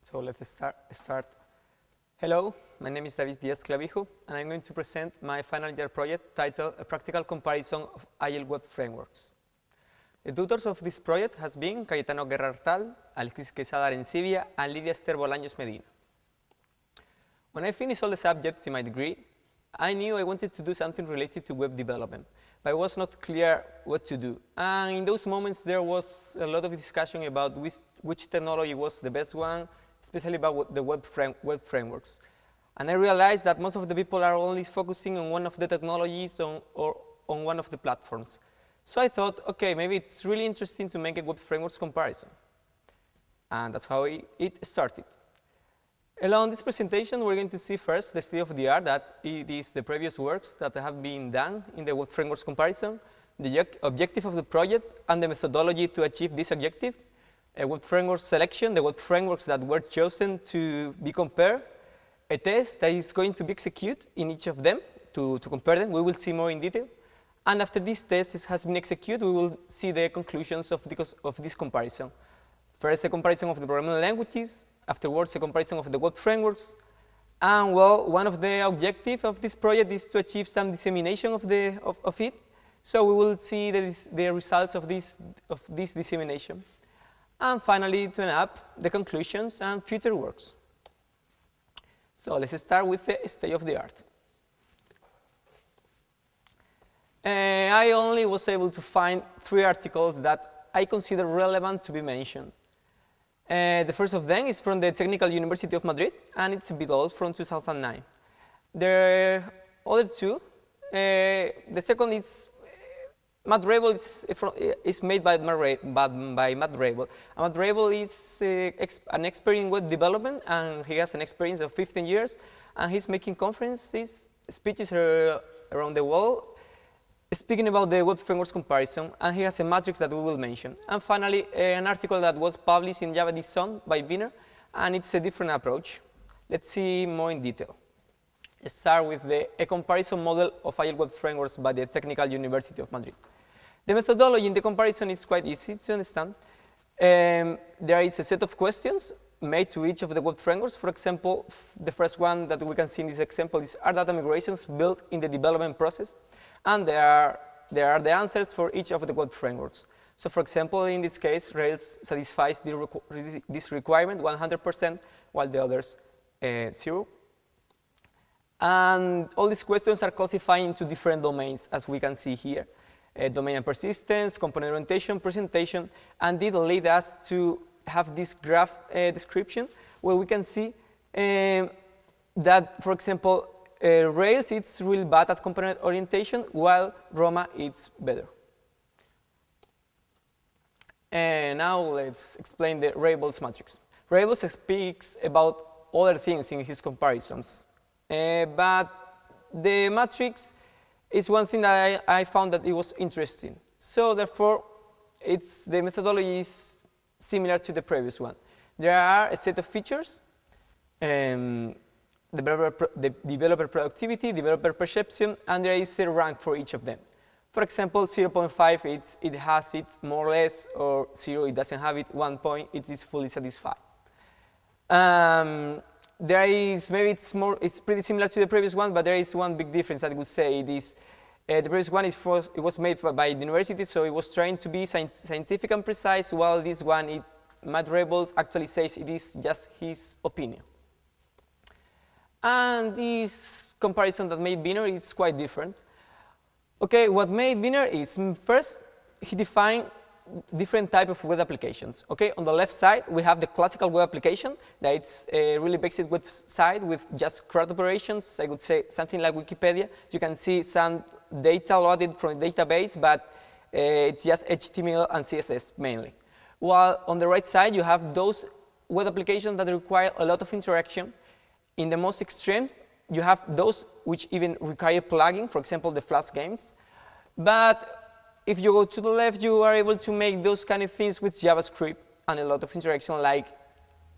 So let's start. Hello, my name is David Diaz-Clavijo, and I'm going to present my final year project titled A Practical Comparison of Agile Web Frameworks. The tutors of this project has been Cayetano Guerra-Artal, Alexis Quesada Arencibia, and Lidia Esther Bolaños Medina. When I finished all the subjects in my degree, I knew I wanted to do something related to web development, but it was not clear what to do. And in those moments, there was a lot of discussion about which technology was the best one, especially about the web frameworks. And I realized that most of the people are only focusing on one of the technologies or on one of the platforms. So I thought, okay, maybe it's really interesting to make a web frameworks comparison. And that's how it started. Along this presentation, we're going to see first the state of the art, that it is the previous works that have been done in the web frameworks comparison, the objective of the project, and the methodology to achieve this objective, a web framework selection, the web frameworks that were chosen to be compared, a test that is going to be executed in each of them to compare them. We will see more in detail. And after this test has been executed, we will see the conclusions of this comparison. First, a comparison of the programming languages. Afterwards, a comparison of the web frameworks. And well, one of the objectives of this project is to achieve some dissemination of it. So we will see the results of this dissemination. And finally, to end up the conclusions and future works. So let's start with the state of the art. I only was able to find 3 articles that I consider relevant to be mentioned. The first of them is from the Technical University of Madrid, and it's a bit old, from 2009. The other 2, the second is Matt Rabel is made by Matt Rabel. Matt Rabel is an expert in web development, and he has an experience of 15 years, and he's making conferences, speeches around the world, speaking about the web frameworks comparison, and he has a matrix that we will mention. And finally, an article that was published in Java this Sun by Wiener, and it's a different approach. Let's see more in detail. Let's start with a comparison model of Agile web frameworks by the Technical University of Madrid. The methodology in the comparison is quite easy to understand. There is a set of questions made to each of the web frameworks. For example, the first one that we can see in this example is, are data migrations built in the development process? And there are the answers for each of the web frameworks. So for example, in this case, Rails satisfies this requirement 100%, while the others 0. And all these questions are classified into different domains, as we can see here. Domain and persistence, component orientation, presentation, and it led us to have this graph description, where we can see that, for example, Rails, it's really bad at component orientation, while Roma, it's better. And now let's explain the Rabel's matrix. Rabel speaks about other things in his comparisons, but the matrix is one thing that I found that it was interesting. So therefore, the methodology is similar to the previous one. There are a set of features, developer productivity, developer perception, and there is a rank for each of them. For example, 0.5, it has it more or less, or 0, it doesn't have it, 1 point, it is fully satisfied. There is, maybe it's pretty similar to the previous one, but there is one big difference I would say. It is, the previous one it was made by the university, so it was trying to be scientific and precise, while this one, Matt Rabel actually says it is just his opinion. And this comparison that made Wiener is quite different. Okay, what made Wiener is, first, he defined different types of web applications. Okay, on the left side, we have the classical web application, that it's a really basic website with just CRUD operations. I would say something like Wikipedia. You can see some data loaded from the database, but it's just HTML and CSS mainly. While on the right side, you have those web applications that require a lot of interaction. In the most extreme, you have those which even require plugin, for example, the Flash games. But if you go to the left, you are able to make those kind of things with JavaScript and a lot of interaction, like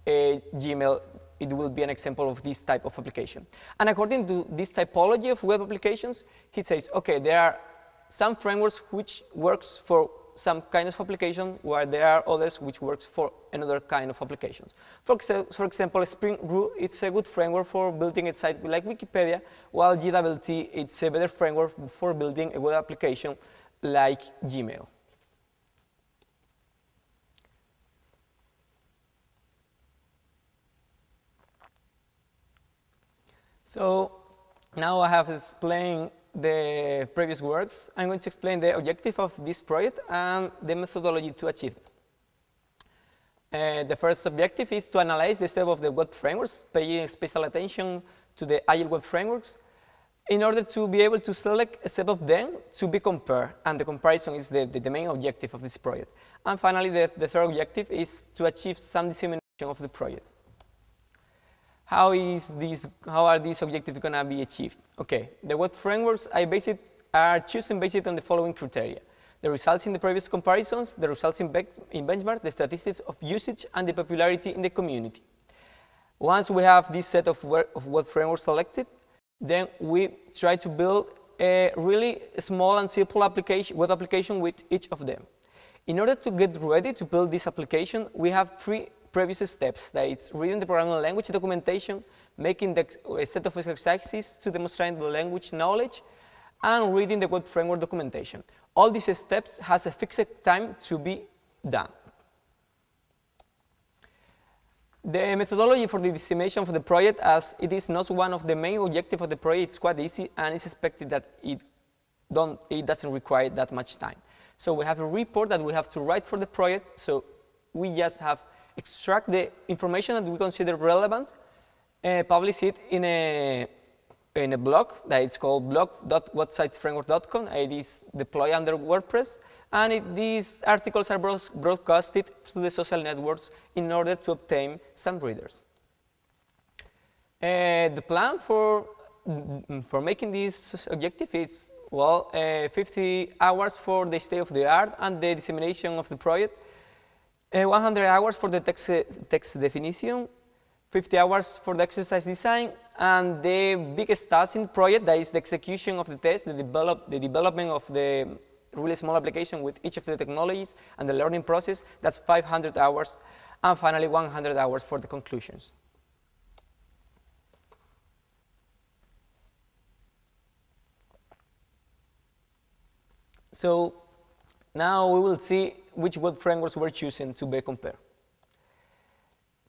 Gmail. It will be an example of this type of application. And according to this typology of web applications, he says, okay, there are some frameworks which works for some kinds of application, where there are others which works for another kind of applications. For example, Spring Boot is a good framework for building a site like Wikipedia, while GWT it's a better framework for building a web application like Gmail. So now I have explained the previous works. I'm going to explain the objective of this project and the methodology to achieve it. The first objective is to analyze the state of the web frameworks, paying special attention to the Agile web frameworks, in order to be able to select a set of them to be compared, and the comparison is the main objective of this project. And finally, the third objective is to achieve some dissemination of the project. How are these objectives going to be achieved? Okay, the web frameworks are chosen based on the following criteria: the results in the previous comparisons, the results in benchmark, the statistics of usage, and the popularity in the community. Once we have this set of web frameworks selected, then we try to build a really small and simple web application with each of them. In order to get ready to build this application, we have three previous steps. That is reading the programming language documentation, making a set of exercises to demonstrate the language knowledge, and reading the web framework documentation. All these steps has a fixed time to be done. The methodology for the dissemination of the project, as it is not one of the main objectives of the project, is quite easy, and it's expected that it doesn't require that much time. So we have a report that we have to write for the project, so we just have extract the information that we consider relevant, publish it in a blog that is called blog.websitesframework.com. It is deployed under WordPress, and these articles are broadcasted to the social networks in order to obtain some readers. The plan for making this objective is, well, 50 hours for the state of the art and the dissemination of the project, 100 hours for the text definition, 50 hours for the exercise design, and the biggest task in the project, that is the execution of the test, the development of the really small application with each of the technologies, and the learning process, that's 500 hours, and finally 100 hours for the conclusions. So now we will see which web frameworks were chosen to be compared.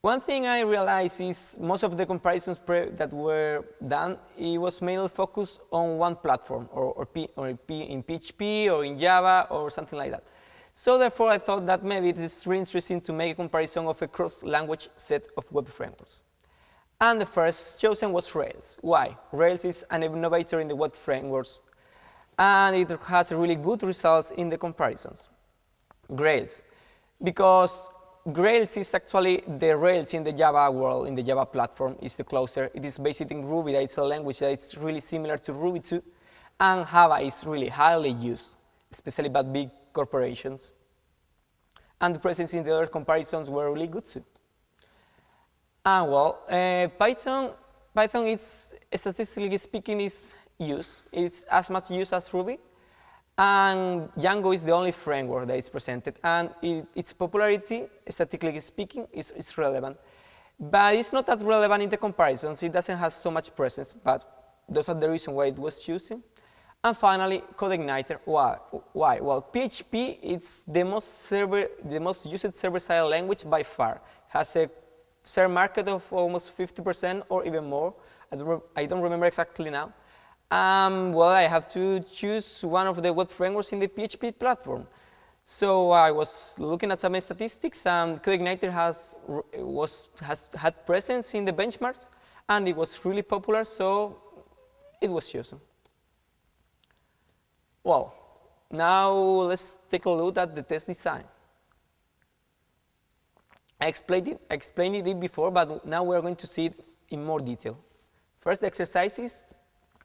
One thing I realized is most of the comparisons that were done, it was mainly focused on one platform, or in PHP or in Java or something like that. So therefore, I thought that maybe it is really interesting to make a comparison of a cross-language set of web frameworks. And the first chosen was Rails. Why? Rails is an innovator in the web frameworks, and it has really good results in the comparisons. Grails, because Grails is actually the Rails in the Java world, in the Java platform, is the closer. It is based in Ruby, that is a language that is really similar to Ruby too, and Java is really highly used, especially by big corporations. And the presence in the other comparisons were really good too. And well, Python is, statistically speaking, is used. It's as much used as Ruby. And Django is the only framework that is presented, and its popularity, statistically speaking, is relevant. But it's not that relevant in the comparisons. It doesn't have so much presence, but those are the reasons why it was chosen. And finally, CodeIgniter. Why? Well, PHP is the most used server-side language by far. Has a share market of almost 50% or even more. I don't remember exactly now. Well, I have to choose one of the web frameworks in the PHP platform. So I was looking at some statistics, and CodeIgniter has had presence in the benchmarks, and it was really popular, so it was chosen. Well, now let's take a look at the test design. I explained it before, but now we're going to see it in more detail. First, the exercises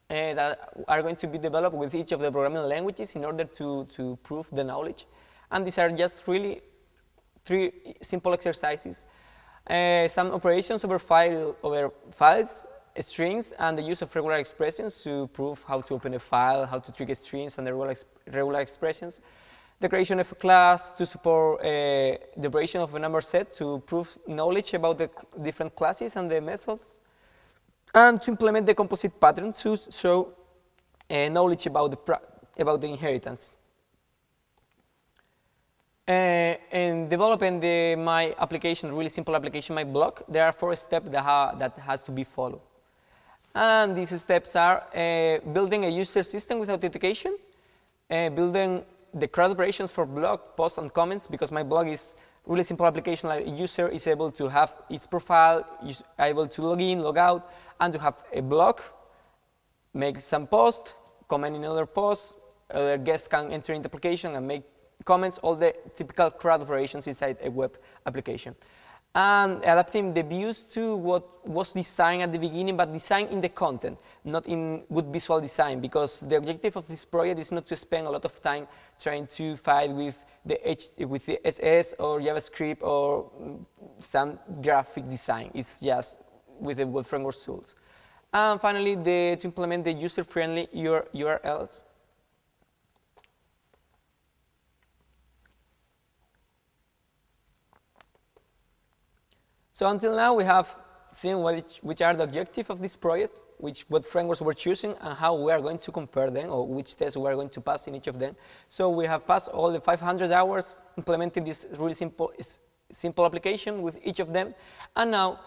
that are going to be developed with each of the programming languages in order to prove the knowledge. And these are just really three simple exercises. Some operations over files, strings, and the use of regular expressions to prove how to open a file, how to trigger strings and the regular expressions. the creation of a class to support the operation of a number set to prove knowledge about the different classes and the methods, and to implement the composite pattern to show knowledge about the inheritance. In developing my application, really simple application, my blog, there are 4 steps that has to be followed. And these steps are building a user system with authentication, building the CRUD operations for blog, posts, and comments, because my blog is really simple application. Like a user is able to have its profile, is able to log in, log out, and to have a blog, make some posts, comment in other posts, other guests can enter in the application and make comments, all the typical CRUD operations inside a web application. And adapting the views to what was designed at the beginning, but designed in the content, not in good visual design, because the objective of this project is not to spend a lot of time trying to fight with the SS or JavaScript or some graphic design. It's just with the web framework tools. And finally, to implement the user-friendly URLs. So until now, we have seen which are the objectives of this project, what frameworks we're choosing, and how we are going to compare them, or which tests we are going to pass in each of them. So we have passed all the 500 hours implementing this really simple application with each of them. And now,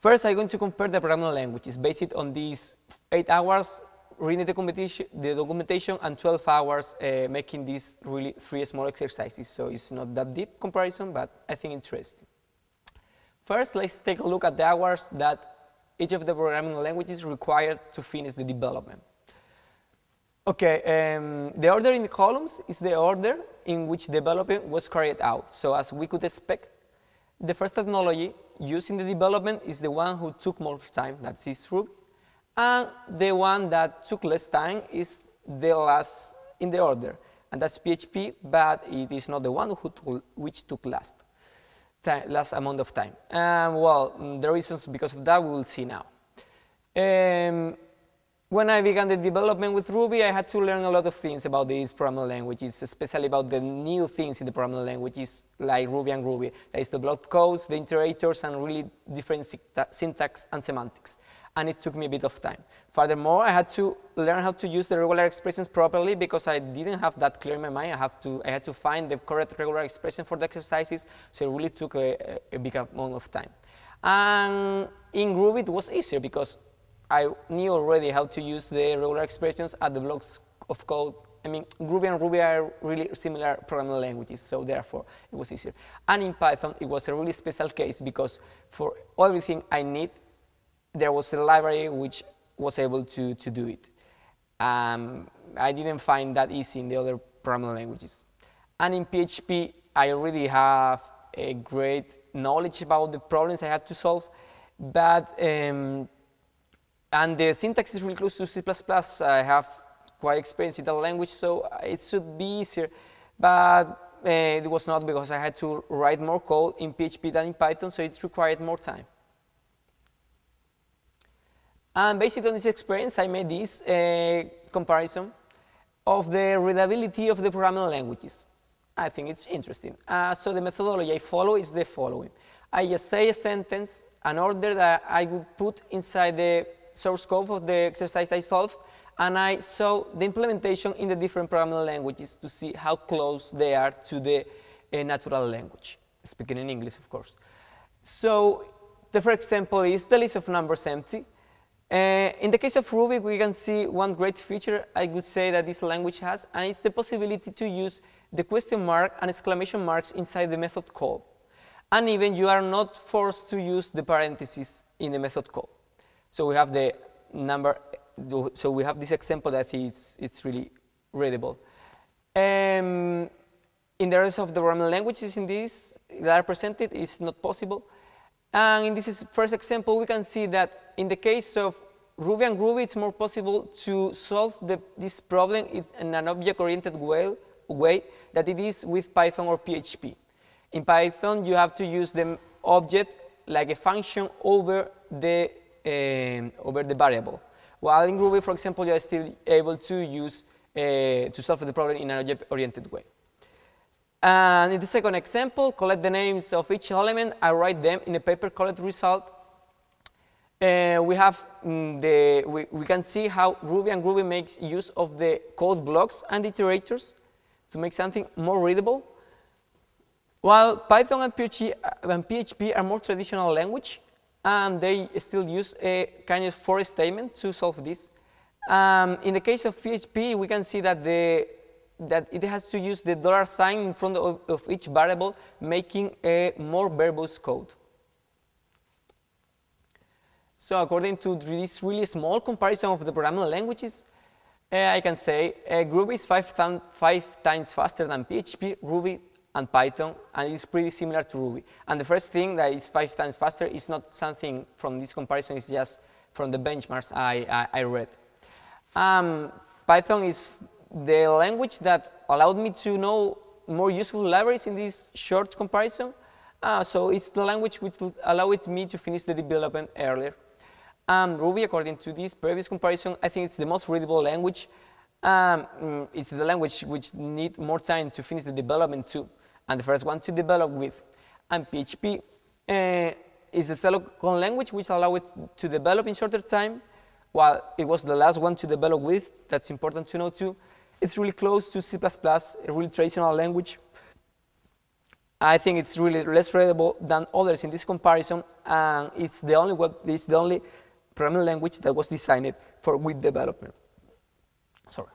first I'm going to compare the programming languages based on these 8 hours reading the documentation and 12 hours making these really 3 small exercises. So it's not that deep comparison, but I think interesting. First, let's take a look at the hours that each of the programming languages required to finish the development. Okay, the order in the columns is the order in which development was carried out. So as we could expect, the first technology used in the development is the one who took more time, that's Ruby, and the one that took less time is the last in the order, and that's PHP, but it is not the one which took last amount of time. Well, the reasons because of that we will see now. When I began the development with Ruby, I had to learn a lot of things about these programming languages, especially about the new things in the programming languages like Ruby and Ruby. That is the block codes, the iterators, and really different syntax and semantics. And it took me a bit of time. Furthermore, I had to learn how to use the regular expressions properly because I didn't have that clear in my mind. I had to find the correct regular expression for the exercises, so it really took a big amount of time. And in Ruby, it was easier because I knew already how to use the regular expressions at the blocks of code. I mean, Ruby and Ruby are really similar programming languages, so therefore it was easier. And in Python, it was a really special case because for everything I need, there was a library which was able to do it. I didn't find that easy in the other programming languages. And in PHP, I already have a great knowledge about the problems I had to solve, but and the syntax is really close to C++. I have quite experience in that language, so it should be easier, but it was not because I had to write more code in PHP than in Python, so it required more time. And based on this experience, I made this comparison of the readability of the programming languages. I think it's interesting. So the methodology I follow is the following. I just say a sentence, an order that I would put inside the source code of the exercise I solved, and I saw the implementation in the different programming languages to see how close they are to the natural language, speaking in English, of course. So the first example is the list of numbers empty. In the case of Ruby, we can see one great feature I would say that this language has, and it's the possibility to use the question mark and exclamation marks inside the method call. And even you are not forced to use the parentheses in the method call. So we have the number, so we have this example that I think it's really readable. In the rest of the programming languages in this that are presented, it's not possible. And in this first example, we can see that in the case of Ruby and Ruby, it's more possible to solve this problem in an object-oriented way that it is with Python or PHP. In Python, you have to use the object like a function over the variable. While in Ruby, for example, you are still able to use to solve the problem in an object-oriented way. And in the second example, collect the names of each element and write them in a paper collect result. We can see how Ruby and Groovy makes use of the code blocks and iterators to make something more readable. While Python and PHP are more traditional language, and they still use a kind of for statement to solve this. In the case of PHP, we can see that it has to use the $sign in front of each variable, making a more verbose code. So according to this really small comparison of the programming languages, I can say Groovy is 5 times faster than PHP, Ruby, and Python, and it's pretty similar to Ruby. And the first thing that is 5 times faster is not something from this comparison, it's just from the benchmarks I read. Python is the language that allowed me to know more useful libraries in this short comparison. So it's the language which allowed me to finish the development earlier. Ruby, according to this previous comparison, I think it's the most readable language. It's the language which needs more time to finish the development too, and the first one to develop with. And PHP is the second language which allowed it to develop in shorter time, while it was the last one to develop with. That's important to know too. It's really close to C++, a really traditional language. I think it's really less readable than others in this comparison, and it's the only programming language that was designed for web development. Sorry.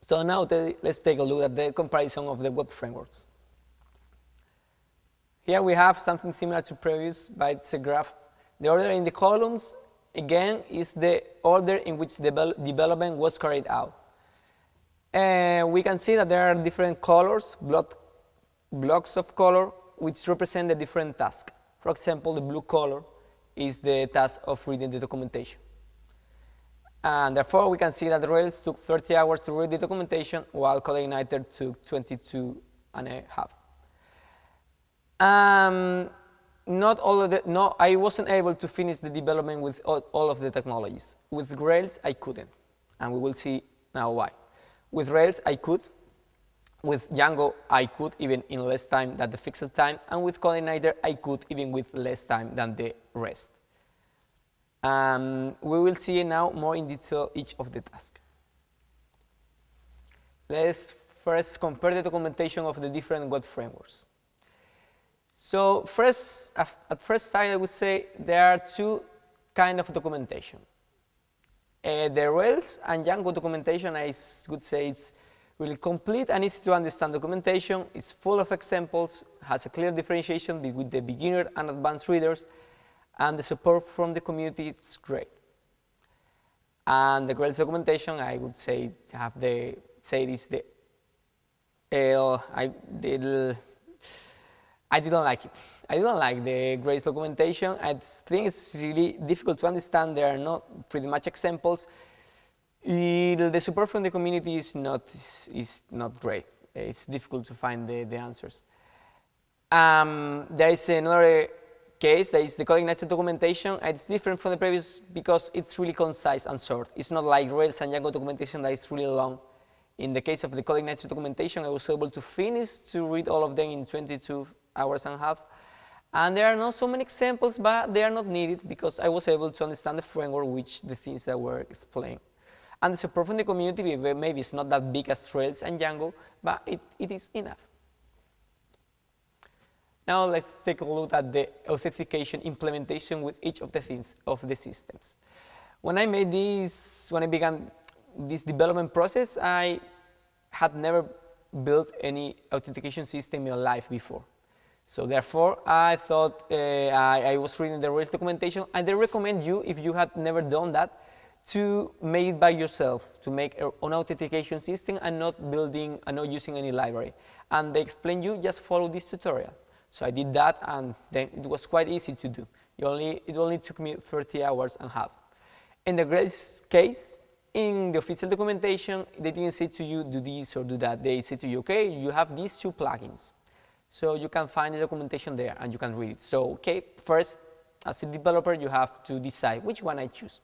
So now let's take a look at the comparison of the web frameworks. Here we have something similar to previous, but it's a graph. The order in the columns, again, is the order in which development was carried out. We can see that there are different colors, blocks of color, which represent the different tasks. For example, the blue color is the task of reading the documentation. And therefore, we can see that Rails took 30 hours to read the documentation, while CodeIgniter took 22 and a half. I wasn't able to finish the development with all of the technologies. With Grails, I couldn't, and we will see now why. With Rails, I could. With Django, I could, even in less time than the fixed time, and with CodeIgniter, I could, even with less time than the rest. We will see now more in detail each of the tasks. Let's first compare the documentation of the different web frameworks. So at first sight, I would say there are two kinds of documentation. The Rails and Django documentation, I would say it's really complete and easy to understand documentation. It's full of examples, has a clear differentiation between the beginner and advanced readers, and the support from the community is great. And the Grails documentation, I would say, I didn't like it. I didn't like the Grails documentation. I think it's really difficult to understand. There are not pretty much examples. The support from the community is not great. It's difficult to find the answers. There is another case, that is the CodeIgniter documentation. It's different from the previous because it's really concise and short. It's not like Rails and Django documentation that is really long. In the case of the CodeIgniter documentation, I was able to finish to read all of them in 22 hours and a half. And there are not so many examples, but they are not needed because I was able to understand the framework, the things that were explained. And the support from the community, maybe it's not that big as Rails and Django, but it is enough. Now let's take a look at the authentication implementation with each of the things of the systems. When I began this development process, I had never built any authentication system in my life before. So therefore, I thought I was reading the Rails documentation, and they recommend you, if you had never done that, to make it by yourself, to make an authentication system and not using any library. And they explain you just follow this tutorial. So I did that, and then it was quite easy to do. It only took me 30 hours and a half. In the Grails case, in the official documentation, they didn't say to you, do this or do that. They say to you, okay, you have these two plugins. So you can find the documentation there, and you can read it. So, okay, first, as a developer, you have to decide which one I choose.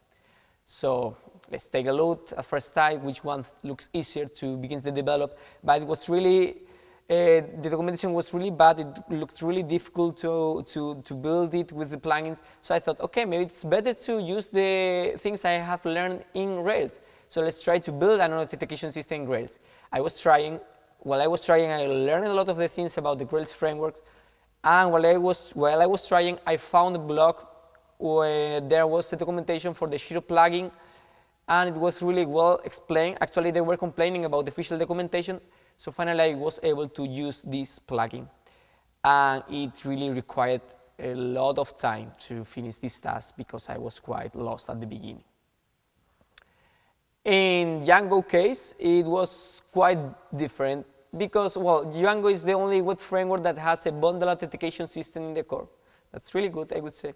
So let's take a look at first sight which one looks easier to begin to develop. But it was really, the documentation was really bad. It looked really difficult to build it with the plugins. So I thought, okay, maybe it's better to use the things I have learned in Rails. So let's try to build an authentication system in Rails. While I was trying, I learned a lot of the things about the Grails framework. And while I was trying, I found a blog where there was a documentation for the Shiro plugin, and it was really well explained. Actually, they were complaining about the official documentation, so finally I was able to use this plugin. And it really required a lot of time to finish this task because I was quite lost at the beginning. In Django case, it was quite different because, well, Django is the only web framework that has a bundle authentication system in the core. That's really good, I would say.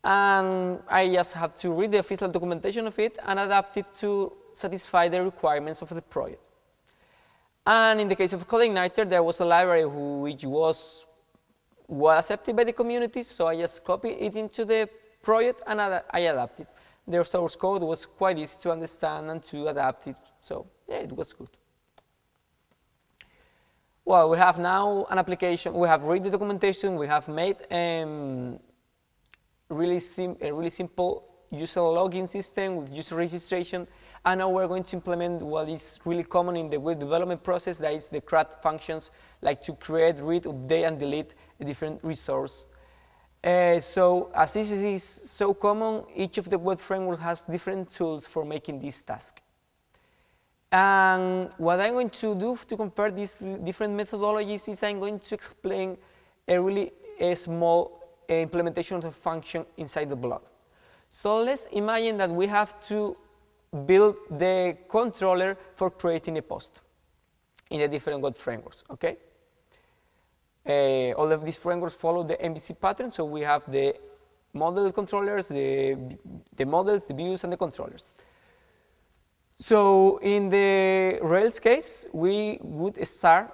And I just have to read the official documentation of it and adapt it to satisfy the requirements of the project. And in the case of CodeIgniter, there was a library which was well accepted by the community, so I just copied it into the project and I adapted. Their source code was quite easy to understand and to adapt it, so yeah, it was good. Well, we have now an application, we have read the documentation, we have made a really simple user login system with user registration, and now we're going to implement what is really common in the web development process, that is the CRUD functions, like to create, read, update, and delete a different resource. So as this is so common, each of the web frameworks has different tools for making this task. And what I'm going to do to compare these different methodologies is I'm going to explain a small implementation of the function inside the block. So let's imagine that we have to build the controller for creating a post in the different web frameworks, okay? All of these frameworks follow the MVC pattern, so we have the model controllers, the models, the views, and the controllers. So in the Rails case, you could start,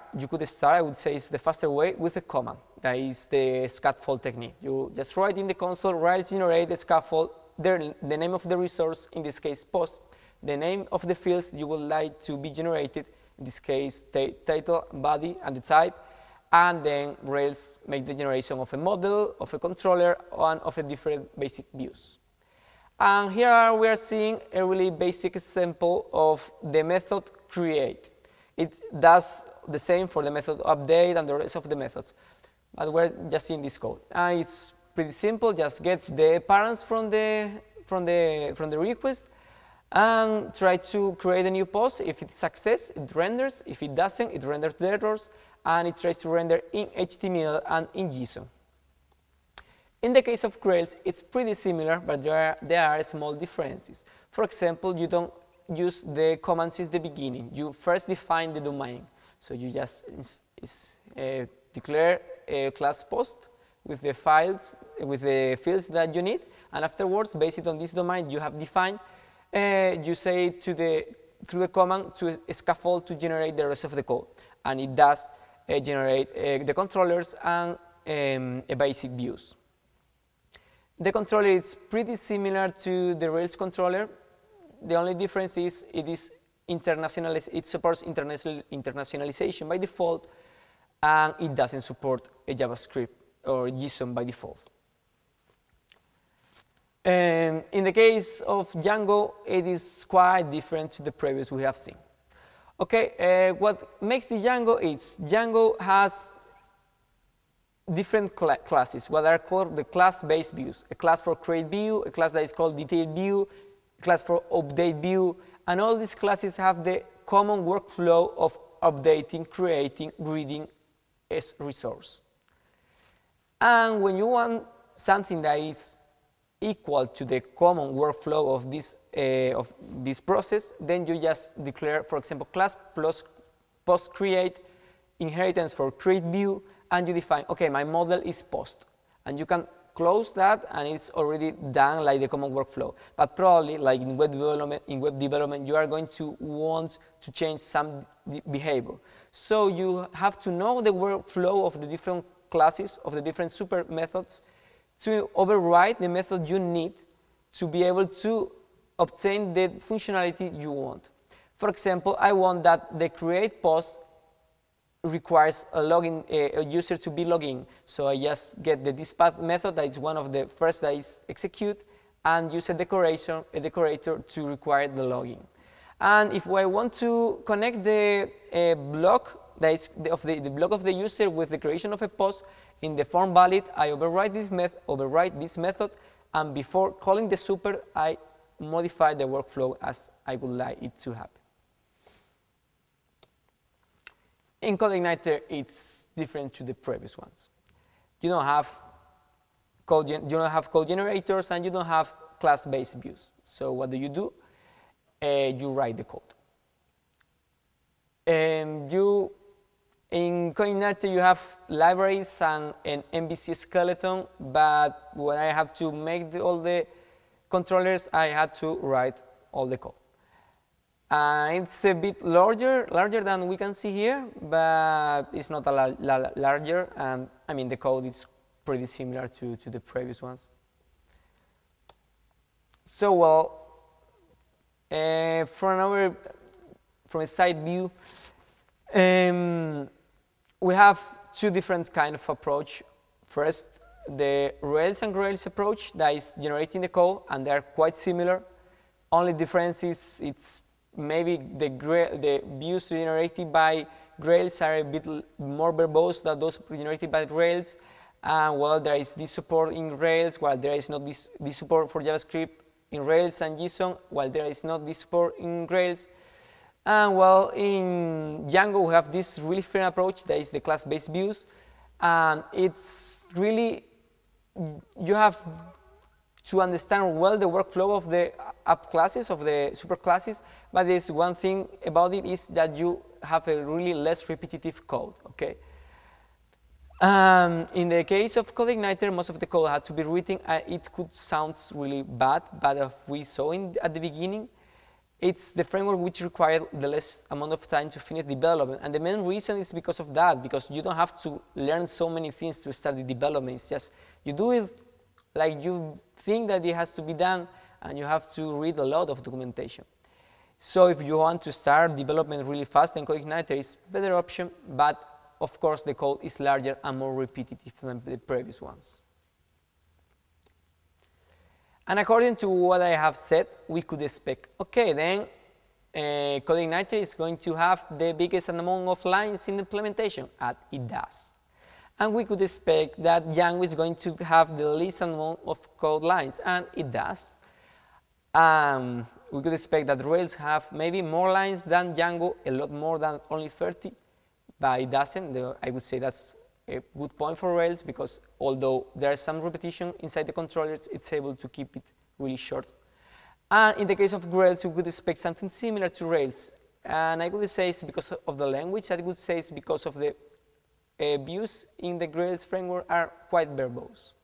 I would say it's the faster way, with a command. That is the scaffold technique. You just write in the console, Rails generate the scaffold, the name of the resource, in this case post, the name of the fields you would like to be generated, in this case title, body, and the type, and then Rails make the generation of a model, of a controller, and of a different basic views. And here we are seeing a really basic example of the method create. It does the same for the method update and the rest of the methods, but we're just seeing this code. And it's pretty simple. Just get the parents from the request and try to create a new post. If it's success, it renders. If it doesn't, it renders the errors, and it tries to render in HTML and in JSON. In the case of Grails, it's pretty similar, but there are small differences. For example, you don't use the command since the beginning. You first define the domain. So you just declare a class post with the fields that you need, and afterwards, based on this domain you have defined, you say through the command to a scaffold to generate the rest of the code, and it does generate the controllers and a basic views. The controller is pretty similar to the Rails controller. The only difference is it supports internationalization by default, and it doesn't support a JavaScript or JSON by default. In the case of Django, it is quite different to the previous we have seen. Okay, what makes the Django is Django has different classes, what are called the class-based views. A class for create view, a class that is called detail view, a class for update view, and all these classes have the common workflow of updating, creating, reading a resource. And when you want something that is equal to the common workflow of this process, then you just declare, for example, class plus post create, inheritance for create view, and you define, okay, my model is post. And you can close that, and it's already done like the common workflow. But probably, like in web development, you are going to want to change some behavior. So you have to know the workflow of the different classes, of the different super methods, to override the method you need to be able to obtain the functionality you want. For example, I want that the create post requires a user to be logged in. So I just get the dispatch method that is one of the first that is execute and use a decorator to require the login. And if I want to connect the block that is the block of the user with the creation of a post in the form valid, I override this method, and before calling the super, I modify the workflow as I would like it to happen. In CodeIgniter, it's different to the previous ones. You don't have code generators, and you don't have class-based views. So what do? You write the code. In CodeIgniter, you have libraries and an MVC skeleton, but when I have to make all the controllers, I had to write all the code. It's a bit larger than we can see here, but it's not a larger. I mean, the code is pretty similar to the previous ones. So, well, from a side view, we have two different kind of approach. First, the Rails and Grails approach that is generating the code, and they are quite similar. Only difference is it's maybe the views generated by Grails are a bit more verbose than those generated by Rails. Well, there is this support in Rails, while there is not this support for JavaScript in Rails and JSON, while there is not this support in Grails. And well, in Django, we have this really different approach that is the class-based views. And it's really, you have to understand well the workflow of the app classes, of the super classes, but there's one thing about it is that you have a really less repetitive code, okay? In the case of CodeIgniter, most of the code had to be written. It could sound really bad, but as we saw at the beginning, it's the framework which required the less amount of time to finish development. And the main reason is because of that, because you don't have to learn so many things to start the development. It's just, you do it like you think that it has to be done, and you have to read a lot of documentation. So if you want to start development really fast, then CodeIgniter is a better option, but of course the code is larger and more repetitive than the previous ones. And according to what I have said, we could expect, okay, then CodeIgniter is going to have the biggest amount of lines in the implementation, and it does. And we could expect that Django is going to have the least amount of code lines, and it does. We could expect that Rails have maybe more lines than Django, a lot more than only 30, but it doesn't. I would say that's a good point for Rails, because although there is some repetition inside the controllers, it's able to keep it really short. And in the case of Grails, we could expect something similar to Rails. And I would say it's because of the language. I would say it's because of the views in the Grails framework are quite verbose.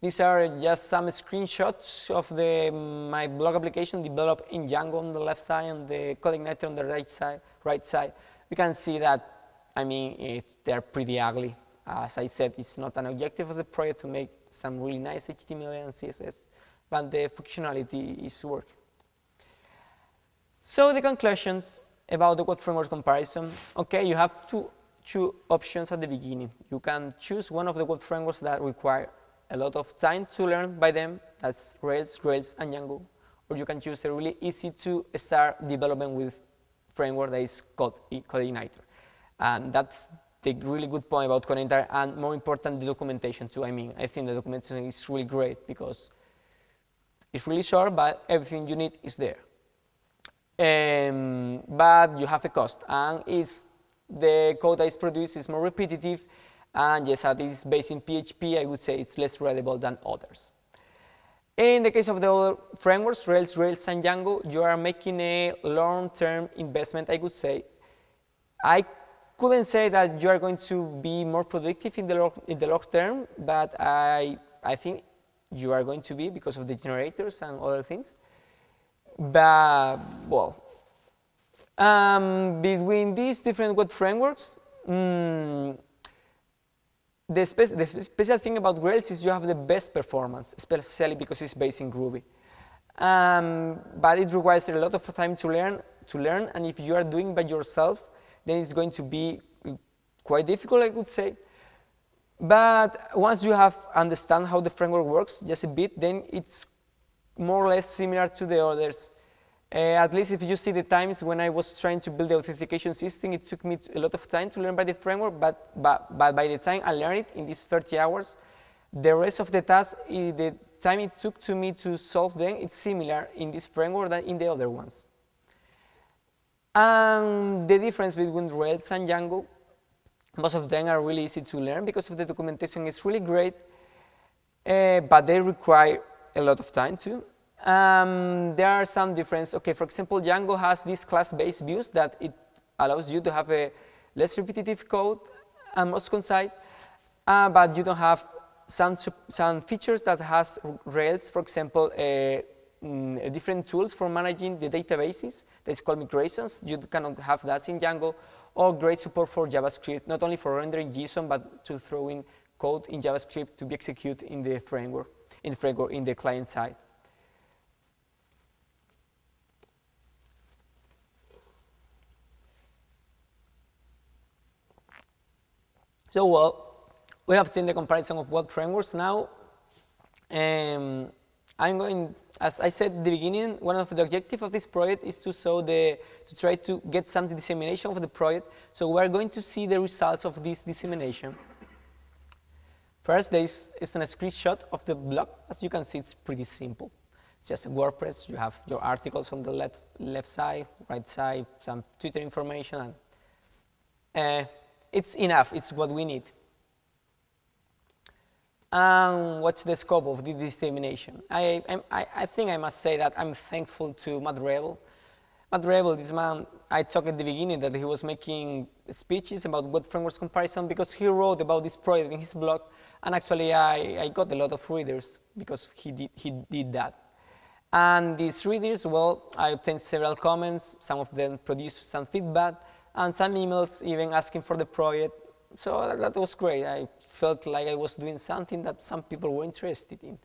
These are just some screenshots of my blog application developed in Django on the left side and the CodeIgniter on the right side. We can see that, I mean, they're pretty ugly. As I said, it's not an objective of the project to make some really nice HTML and CSS, but the functionality is working. So the conclusions about the code framework comparison. Okay, you have two options at the beginning. You can choose one of the code frameworks that require a lot of time to learn by them. That's Rails, Grails, and Django. Or you can choose a really easy to start development with framework that is CodeIgniter. And that's the really good point about CodeIgniter, and more important, the documentation too. I mean, I think the documentation is really great because it's really short, but everything you need is there. But you have a cost, and the code that is produced is more repetitive, and yes, it is based in PHP. I would say it's less reliable than others. In the case of the other frameworks, Rails, Grails, and Django, you are making a long-term investment, I would say. I couldn't say that you are going to be more productive in the long term, but I think you are going to be because of the generators and other things. But, well, between these different web frameworks, The special thing about Grails is you have the best performance, especially because it's based in Ruby. But it requires a lot of time to learn, and if you are doing by yourself, then it's going to be quite difficult, I would say. But once you have understand how the framework works just a bit, then it's more or less similar to the others. At least if you see the times when I was trying to build the authentication system, it took me a lot of time to learn by the framework, but by the time I learned it in these 30 hours, the rest of the tasks, the time it took to me to solve them, it's similar in this framework than in the other ones. And the difference between Rails and Django, most of them are really easy to learn because of the documentation is really great, but they require a lot of time too. There are some differences. Okay, for example, Django has these class-based views that it allows you to have a less repetitive code and most concise, but you don't have some features that has Rails, for example, different tools for managing the databases. That's called migrations. You cannot have that in Django, or great support for JavaScript, not only for rendering JSON, but to throw in code in JavaScript to be executed in the framework, in the client side. So, well, we have seen the comparison of web frameworks now. I'm going, as I said at the beginning, one of the objectives of this project is to try to get some dissemination of the project. So we're going to see the results of this dissemination. First, there is a screenshot of the blog. As you can see, it's pretty simple. It's just a WordPress. You have your articles on the left side, right side, some Twitter information, and it's enough. It's what we need. What's the scope of this dissemination? I think I must say that I'm thankful to Matt Rebel. Matt Rebel, this man, I talked at the beginning that he was making speeches about web frameworks comparison because he wrote about this project in his blog, and actually I got a lot of readers because he did that. And these readers, well, I obtained several comments. Some of them produced some feedback, and some emails even asking for the project. So that was great. I felt like I was doing something that some people were interested in.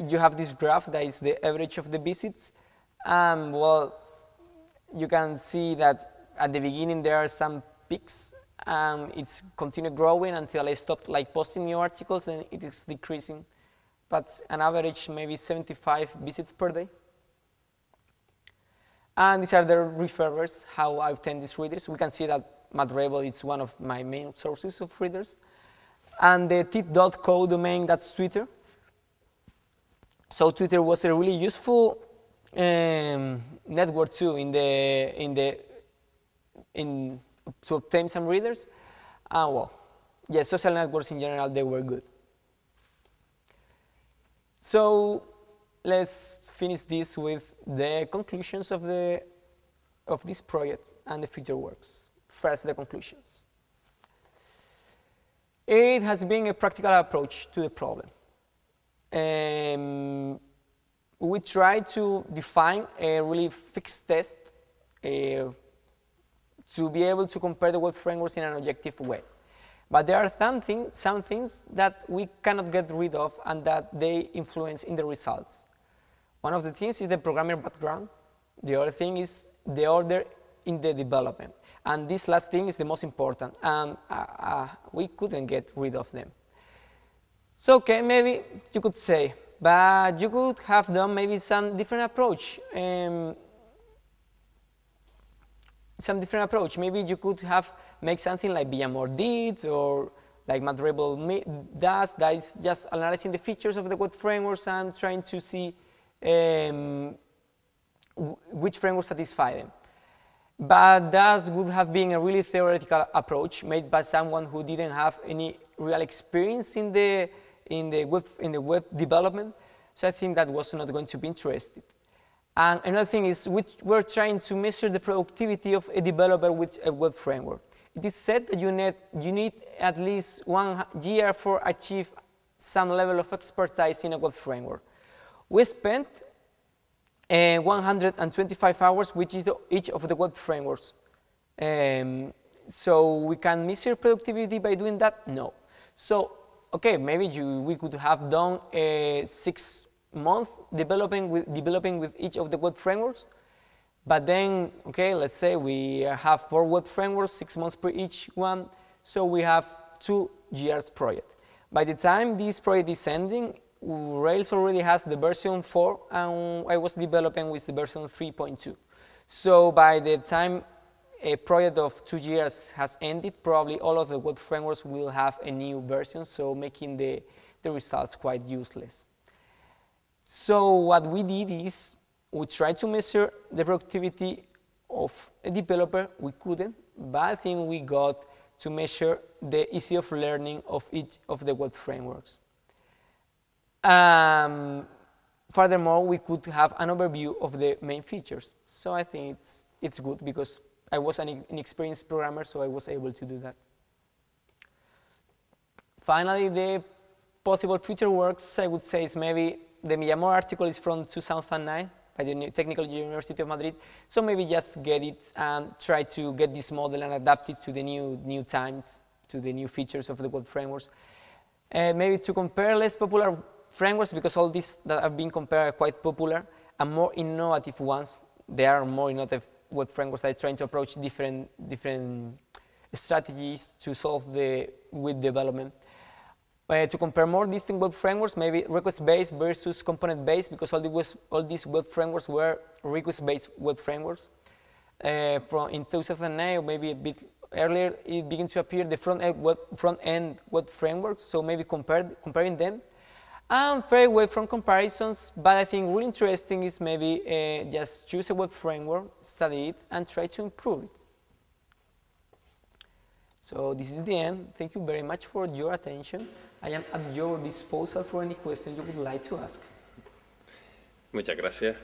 You have this graph that is the average of the visits. Well, you can see that at the beginning there are some peaks. It's continued growing until I stopped posting new articles, and it is decreasing. But an average maybe 75 visits per day. And these are the referrers, how I obtain these readers. We can see that Matt Rebel is one of my main sources of readers. And the tit.co domain, that's Twitter. So Twitter was a really useful network too to obtain some readers. Well, yeah, social networks in general, they were good. So let's finish this with the conclusions of this project and the future works. First, the conclusions. It has been a practical approach to the problem. We try to define a really fixed test to be able to compare the web frameworks in an objective way. But there are some things that we cannot get rid of and that they influence in the results. One of the things is the programmer background. The other thing is the order in the development. And this last thing is the most important, and we couldn't get rid of them. So, okay, maybe you could say, but you could have done maybe some different approach. Maybe you could have made something like Villamor did, or like Matt Rebel does, that is just analyzing the features of the web frameworks and trying to see which frameworks satisfy them. But that would have been a really theoretical approach made by someone who didn't have any real experience in the web development. So I think that was not going to be interested. And another thing is we're trying to measure the productivity of a developer with a web framework. It is said that you need at least 1 year for achieve some level of expertise in a web framework. We spent 125 hours with each of the web frameworks. So we can measure productivity by doing that? No. So, okay, maybe we could have done 6 months developing with each of the web frameworks. But then, okay, let's say we have 4 web frameworks, 6 months per each one. So we have 2 years project. By the time this project is ending, Rails already has the version 4, and I was developing with the version 3.2. So by the time a project of 2 years has ended, probably all of the web frameworks will have a new version, so making the results quite useless. So what we did is we tried to measure the productivity of a developer. We couldn't, but I think we got to measure the ease of learning of each of the web frameworks. Furthermore, we could have an overview of the main features. So I think it's good because I was an inexperienced programmer, so I was able to do that. Finally, the possible future works, I would say, is maybe the Miyamura article is from 2009 by the Technical University of Madrid. So maybe just get it and try to get this model and adapt it to the new times, to the new features of the web frameworks. Maybe to compare less popular frameworks, because all these that have been compared are quite popular, and more innovative ones. There are more innovative web frameworks that are trying to approach different strategies to solve the web development. To compare more distinct web frameworks, maybe request-based versus component-based, because all these web frameworks were request-based web frameworks. In 2009, or maybe a bit earlier, it began to appear the front-end web frameworks, so maybe comparing them. And far away from comparisons, but I think really interesting is maybe just choose a web framework, study it, and try to improve it. So this is the end. Thank you very much for your attention. I am at your disposal for any questions you would like to ask. Muchas gracias.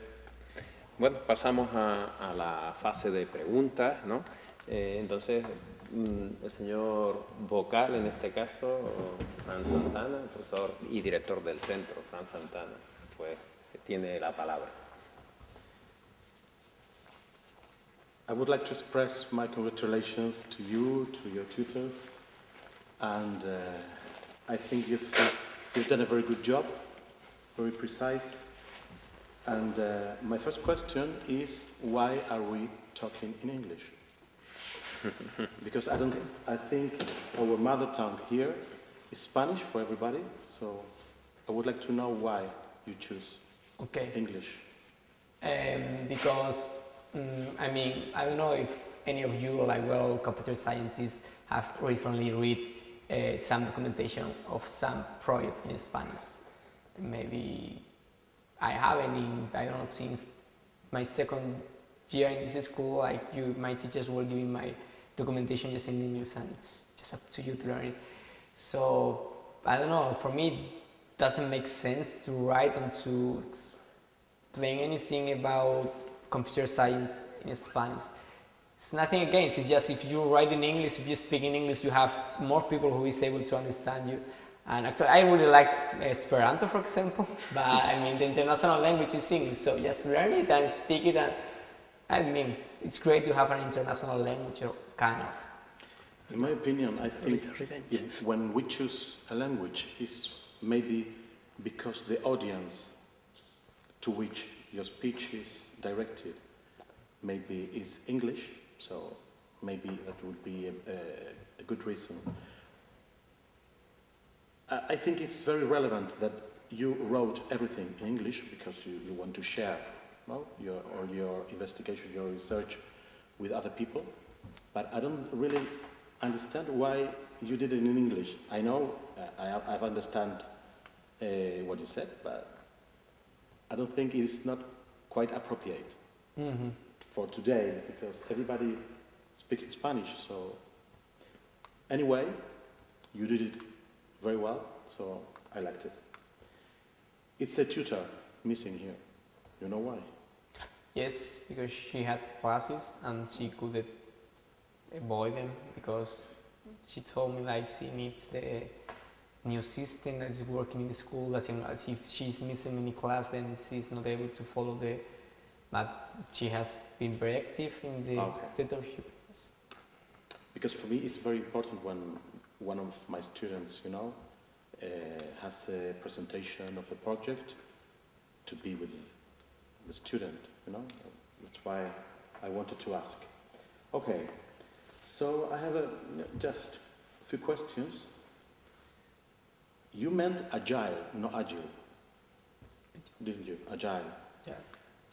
Bueno, pasamos a la fase de preguntas, ¿no? Entonces, el señor vocal, en este caso, Fran Santana, profesor y director del centro, Fran Santana, pues tiene la palabra. I would like to express my congratulations to you, to your tutors, and I think you've done a very good job, very precise. And my first question is, why are we talking in English? Because I think our mother tongue here is Spanish for everybody, so I would like to know why you choose English. Because, I mean, I don't know if any of you, like well, computer scientists, have recently read some documentation of some project in Spanish. Maybe I haven't, I don't know, since my second year in this school, like my teachers were giving my documentation just in English, and it's just up to you to learn it. So, I don't know, for me it doesn't make sense to write and to explain anything about computer science in Spanish. It's nothing against, it's just if you write in English, if you speak in English, you have more people who is able to understand you. And actually, I really like Esperanto, for example, but I mean, the international language is English, so just learn it and speak it, and I mean, it's great to have an international language, kind of. In my opinion, I think when we choose a language, it's maybe because the audience to which your speech is directed maybe is English, so maybe that would be a good reason. I think it's very relevant that you wrote everything in English because you want to share, well, your investigation, your research with other people, but I don't really understand why you did it in English. I know I understand what you said, but I don't think it's not quite appropriate for today because everybody speaks Spanish. So anyway, you did it very well, so I liked it. It's a tutor missing here. You know why? Yes, because she had classes and she couldn't avoid them because she told me like she needs the new system that is working in the school. As if she's missing any class, then she's not able to follow the. But she has been very active in the tutorship. Yes. because for me it's very important when one of my students, you know, has a presentation of a project to be with the student, you know. That's why I wanted to ask. Okay, so I have just a few questions. You meant agile, not agile, didn't you? Agile. Yeah.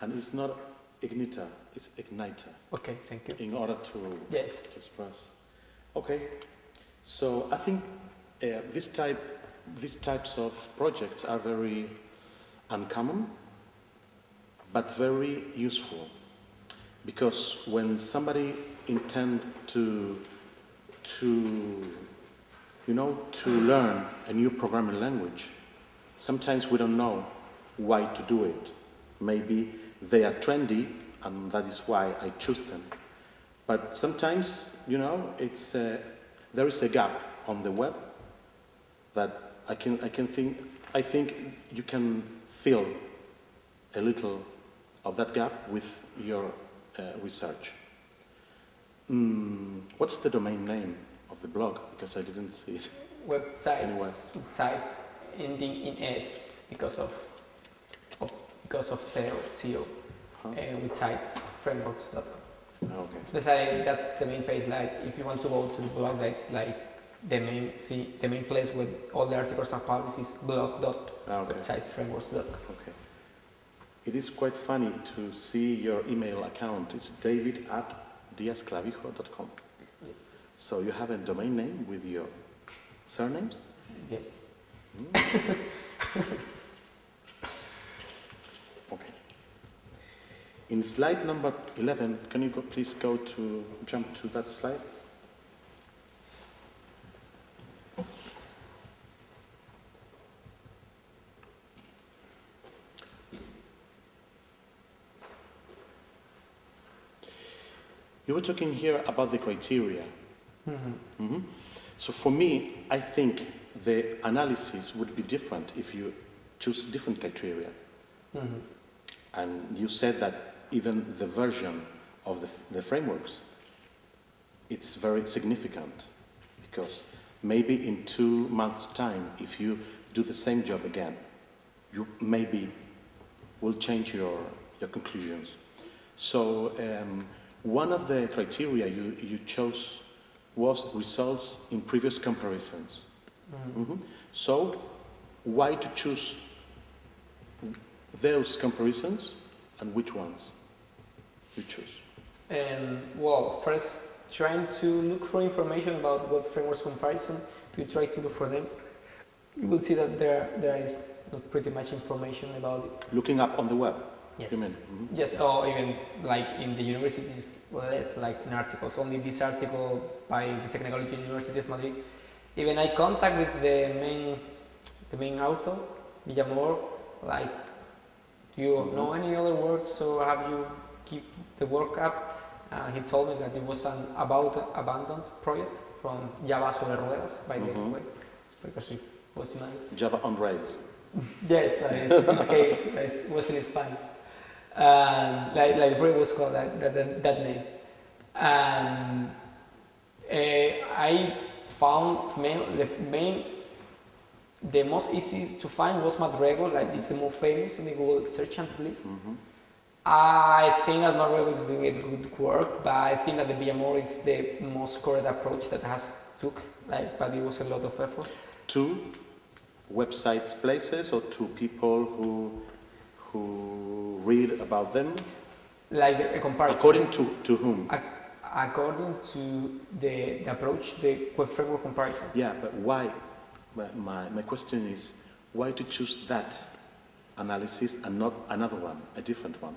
And it's not igniter, it's igniter. Okay, thank you. In order to, yes. to express. Okay, so I think these types of projects are very uncommon, but very useful. Because when somebody intends to learn a new programming language, sometimes we don't know why to do it. Maybe they are trendy, and that is why I choose them. But sometimes, you know, there is a gap on the web that I think you can fill a little of that gap with your research. What's the domain name of the blog? Because I didn't see it. Websites ending in S because of SEO. Websites frameworks.com. Okay. Especially that's the main page. Like if you want to go to the blog, that's like the main place where all the articles are published is blog.websitesframeworks.com. Okay. It is quite funny to see your email account. It's david@diazclavijo.com. Yes. So you have a domain name with your surnames? Yes. Okay. In slide number 11, can you please jump to that slide? You were talking here about the criteria. So for me, I think the analysis would be different if you choose different criteria. And you said that even the version of the frameworks, it's very significant, because maybe in 2 months' time, if you do the same job again, you maybe will change your conclusions. So one of the criteria you chose was results in previous comparisons. So why to choose those comparisons, and which ones you choose? Well, first, trying to look for information about web frameworks comparison. If you try to look for them, you will see that there is not pretty much information about it. Looking up on the web? Yes. You mean? Yes, or even like in the universities, less like in articles. Only this article by the Technical University of Madrid. Even I contact with the main author, Villamor, like, do you know any other works, or have you keep the work up? He told me that it was an abandoned project from Java sobre ruedas, by the way, because it was in Java on Rails. Yes, but in this case, it was in Spanish. Like the project was called that name. I found the most easy to find was Madrego, like it's the most famous in the Google search and list. I think that Madrego is doing a good work, but I think that the Villamor is the most correct approach that has took, but it was a lot of effort. 2 websites places, or 2 people who read about them? Like a comparison. According to whom? According to the approach, the web framework comparison. Yeah, but why? My question is, why to choose that analysis and not another one, a different one?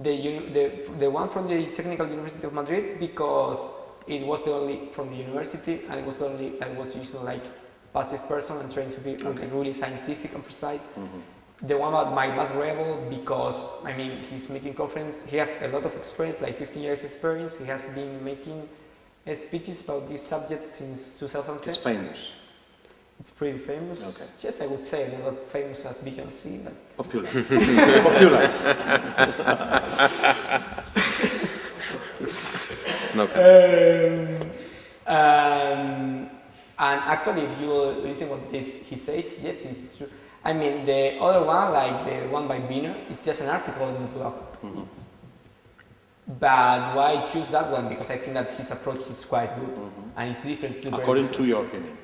The one from the Technical University of Madrid, because it was the only from the university, and it was the only I was using like passive person and trying to be really scientific and precise. The one about my bad rebel, because I mean he's making conference, he has a lot of experience, like 15 years experience. He has been making speeches about this subject since 2010. It's famous. It's pretty famous. Okay. Yes, I would say not famous as Beyoncé, but popular. Popular. No. And actually, if you listen what he says, yes, it's true. I mean, the other one, like the one by Wiener, it's just an article in the blog. But why I choose that one? Because I think that his approach is quite good, and it's different to the According to your opinion.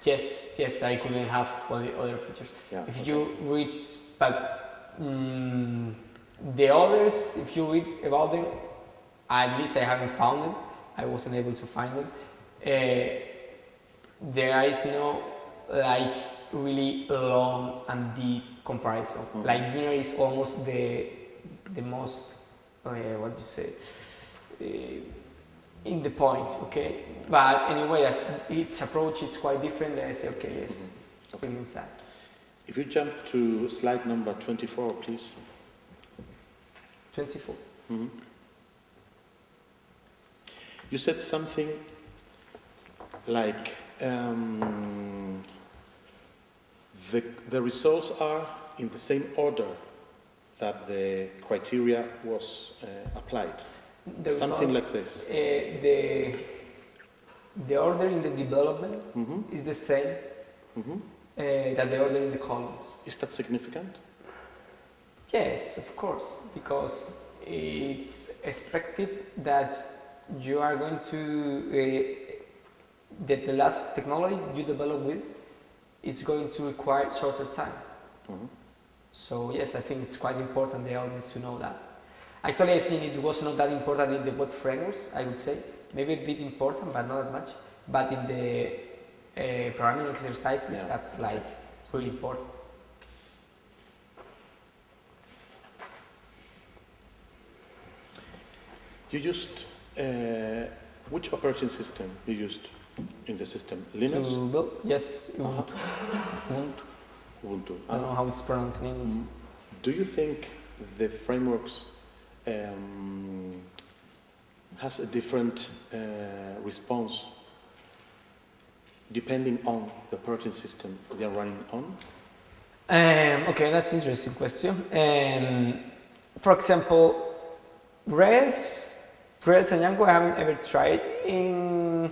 Yes, yes, I couldn't have all the other features. Yeah, if you read, but the others, if you read about them, at least I haven't found them. I wasn't able to find them. There is no like really long and deep comparison. Like Wiener is almost the most what do you say in the point, okay? But anyway, as its approach is quite different. I say, okay, yes, okay. Inside. If you jump to slide number 24, please. 24. You said something like the results are in the same order that the criteria was applied. Something like this. The order in the development is the same that the order in the columns. Is that significant? Yes, of course, because it's expected that you are going to that the last technology you develop with is going to require shorter time. So yes, I think it's quite important the audience to know that. Actually, I think it was not that important in the web frameworks, I would say. Maybe a bit important, but not that much. But in the programming exercises, that's like really important. You used, which operating system you used in the system? Linux? To build? Yes, Ubuntu. Ubuntu. I don't know how it's pronounced in English. Do you think the frameworks has a different response depending on the operating system they are running on? Okay, that's an interesting question. For example, Rails and Django I haven't ever tried in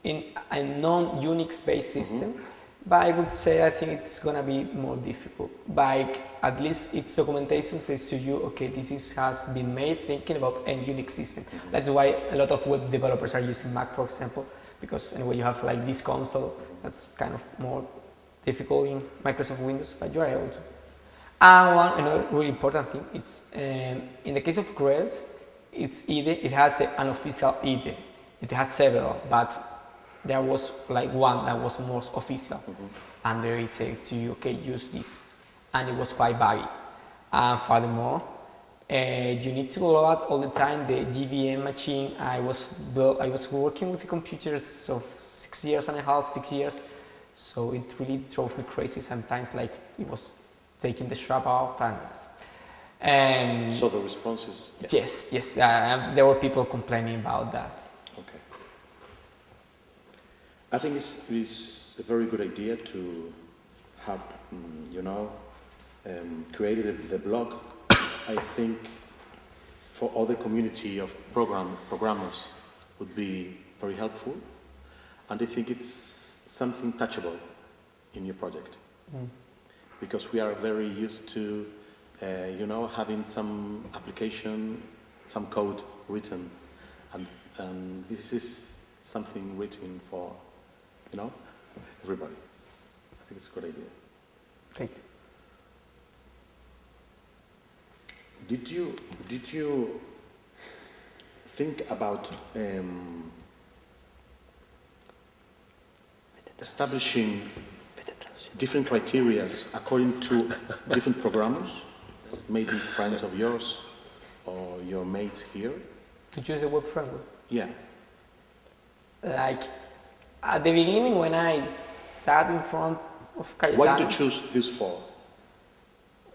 a non-Unix based system, but I would say I think it's gonna be more difficult. Like at least its documentation says to you, okay, this has been made thinking about a Unix system. That's why a lot of web developers are using Mac, for example, because anyway you have like this console that's kind of more difficult in Microsoft Windows, but you are able to. And another really important thing, it's in the case of Grails, it's IDE, it has an official IDE. It has several, but there was like one that was most official, and there is a to you, okay, use this, and it was quite buggy. And furthermore, you need to load all the time the JVM machine. I was working with the computers of 6 years and a half, 6 years, so it really drove me crazy sometimes. Like it was taking the strap off, and so the response is yes. There were people complaining about that. Okay. I think it's a very good idea to have, created the blog. I think for all the community of programmers would be very helpful, and I think it's something touchable in your project, because we are very used to, having some application, some code written, and this is something written for, everybody. I think it's a good idea. Thank you. Did you think about establishing different criteria according to different programmers, maybe friends of yours or your mates here? To choose the web framework? Yeah. Like at the beginning when I sat in front of Cayetano. What did you choose this for?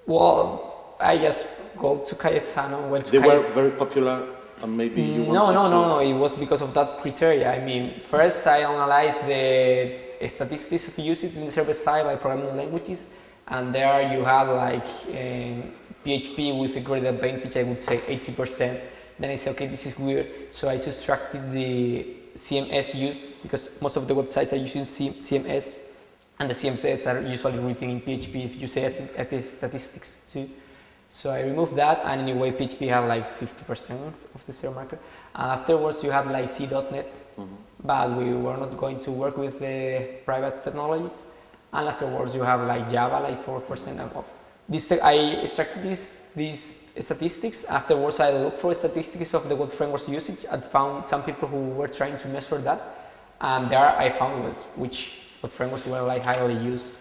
Well, I just go to Cayetano, went to They were very popular, and maybe you wanted No, it was because of that criteria. I mean, first I analyzed the statistics of usage in the server side by programming languages, and there you have like PHP with a great advantage, I would say 80%. Then I said, okay, this is weird, so I subtracted the CMS use, because most of the websites are using CMS, and the CMS are usually written in PHP if you say at the statistics too. So I removed that, and anyway PHP had like 50% of the zero marker. And afterwards you had like C.NET, but we were not going to work with the private technologies. And afterwards you have like Java, like 4% and up. I extracted these statistics. Afterwards I looked for statistics of the web frameworks usage and found some people who were trying to measure that. And there I found which web frameworks were like highly used.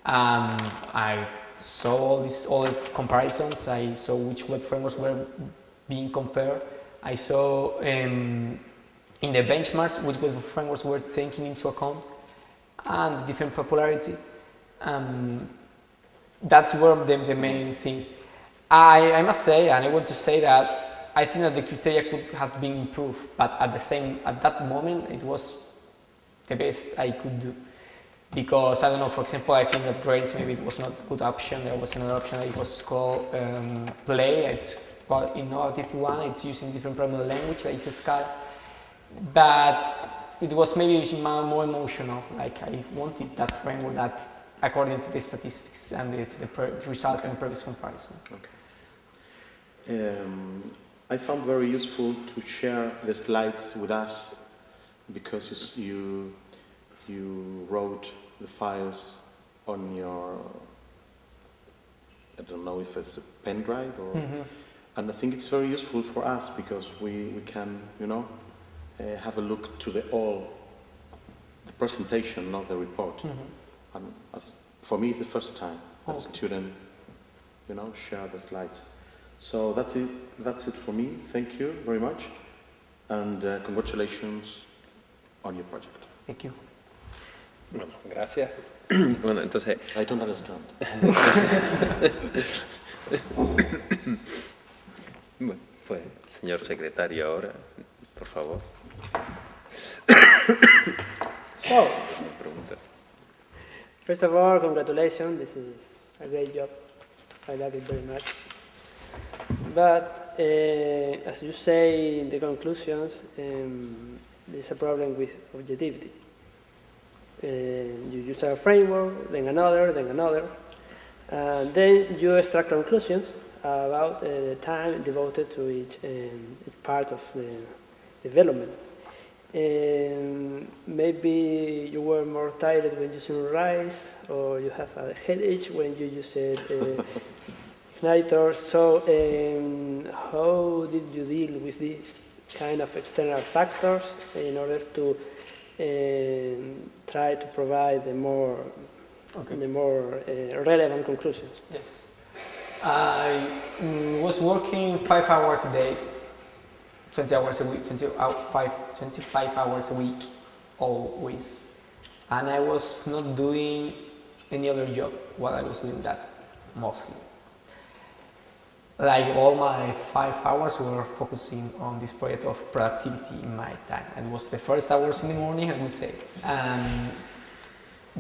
I saw all the comparisons. I saw which web frameworks were being compared. I saw in the benchmarks which web frameworks were taking into account and different popularity. That's were the main things. I must say, and I want to say that I think that the criteria could have been improved, but at that moment it was the best I could do. Because I don't know, for example, I think that Grails maybe it was not a good option. There was another option that it was called Play. It's quite innovative one. It's using different programming language, like Scala. But it was maybe more emotional. Like I wanted that framework that according to the statistics and the results in previous comparison. Okay. I found very useful to share the slides with us because you wrote the files on your, I don't know if it's a pen drive or, and I think it's very useful for us because we can, you know, have a look to the presentation, not the report. And for me, it's the first time that a student, you know, share the slides. So that's it for me. Thank you very much, and congratulations on your project. Thank you. Bueno, gracias. Bueno, entonces... I don't understand. Bueno, pues, señor secretario ahora, por favor. So, first of all, congratulations. This is a great job. I like it very much. But as you say in the conclusions, there's a problem with objectivity. You use a framework, then another, and then you extract conclusions about the time devoted to each part of the development. Maybe you were more tired when using Rise, or you have a headache when you use Igniter. So how did you deal with these kind of external factors in order to try to provide the more relevant conclusions? Yes. I was working 5 hours a day, 20 hours a week, 25 hours a week, always. And I was not doing any other job while I was doing that, mostly. Like all my 5 hours were focusing on this project of productivity in my time. And it was the first hours in the morning, I would say.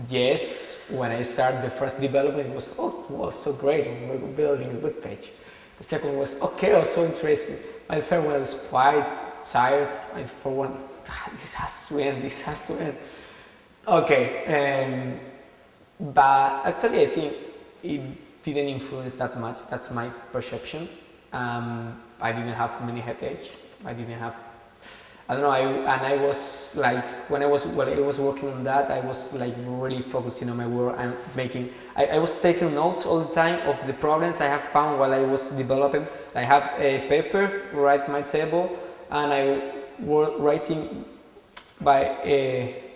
Yes, when I started the first development, it was so great, we were building a web page. The second was okay, also interesting. My third one was quite tired. My fourth one, this has to end. Okay, but actually I think it didn't influence that much. That's my perception. I didn't have many headaches. I don't know. I was like, when I was working on that, I was like really focusing on my work and making. I was taking notes all the time of the problems I have found while I was developing. I have a paper right at my table, and I was writing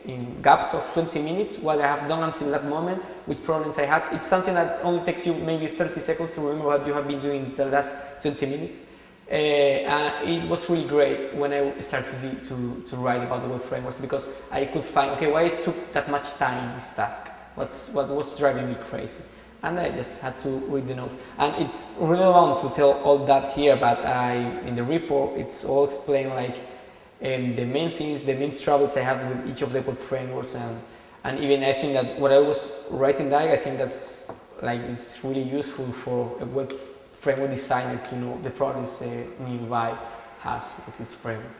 in gaps of 20 minutes what I have done until that moment, which problems I had. It's something that only takes you maybe 30 seconds to remember what you have been doing in the last 20 minutes. It was really great when I started to write about the web frameworks, because I could find, okay, why it took that much time in this task? What was driving me crazy? And I just had to read the notes. And it's really long to tell all that here, but in the report, it's all explained, like the main things, the main troubles I have with each of the web frameworks, and even I think that what I was writing that, I think that's like it's really useful for a web framework designer to know the problems a new UI has with its framework.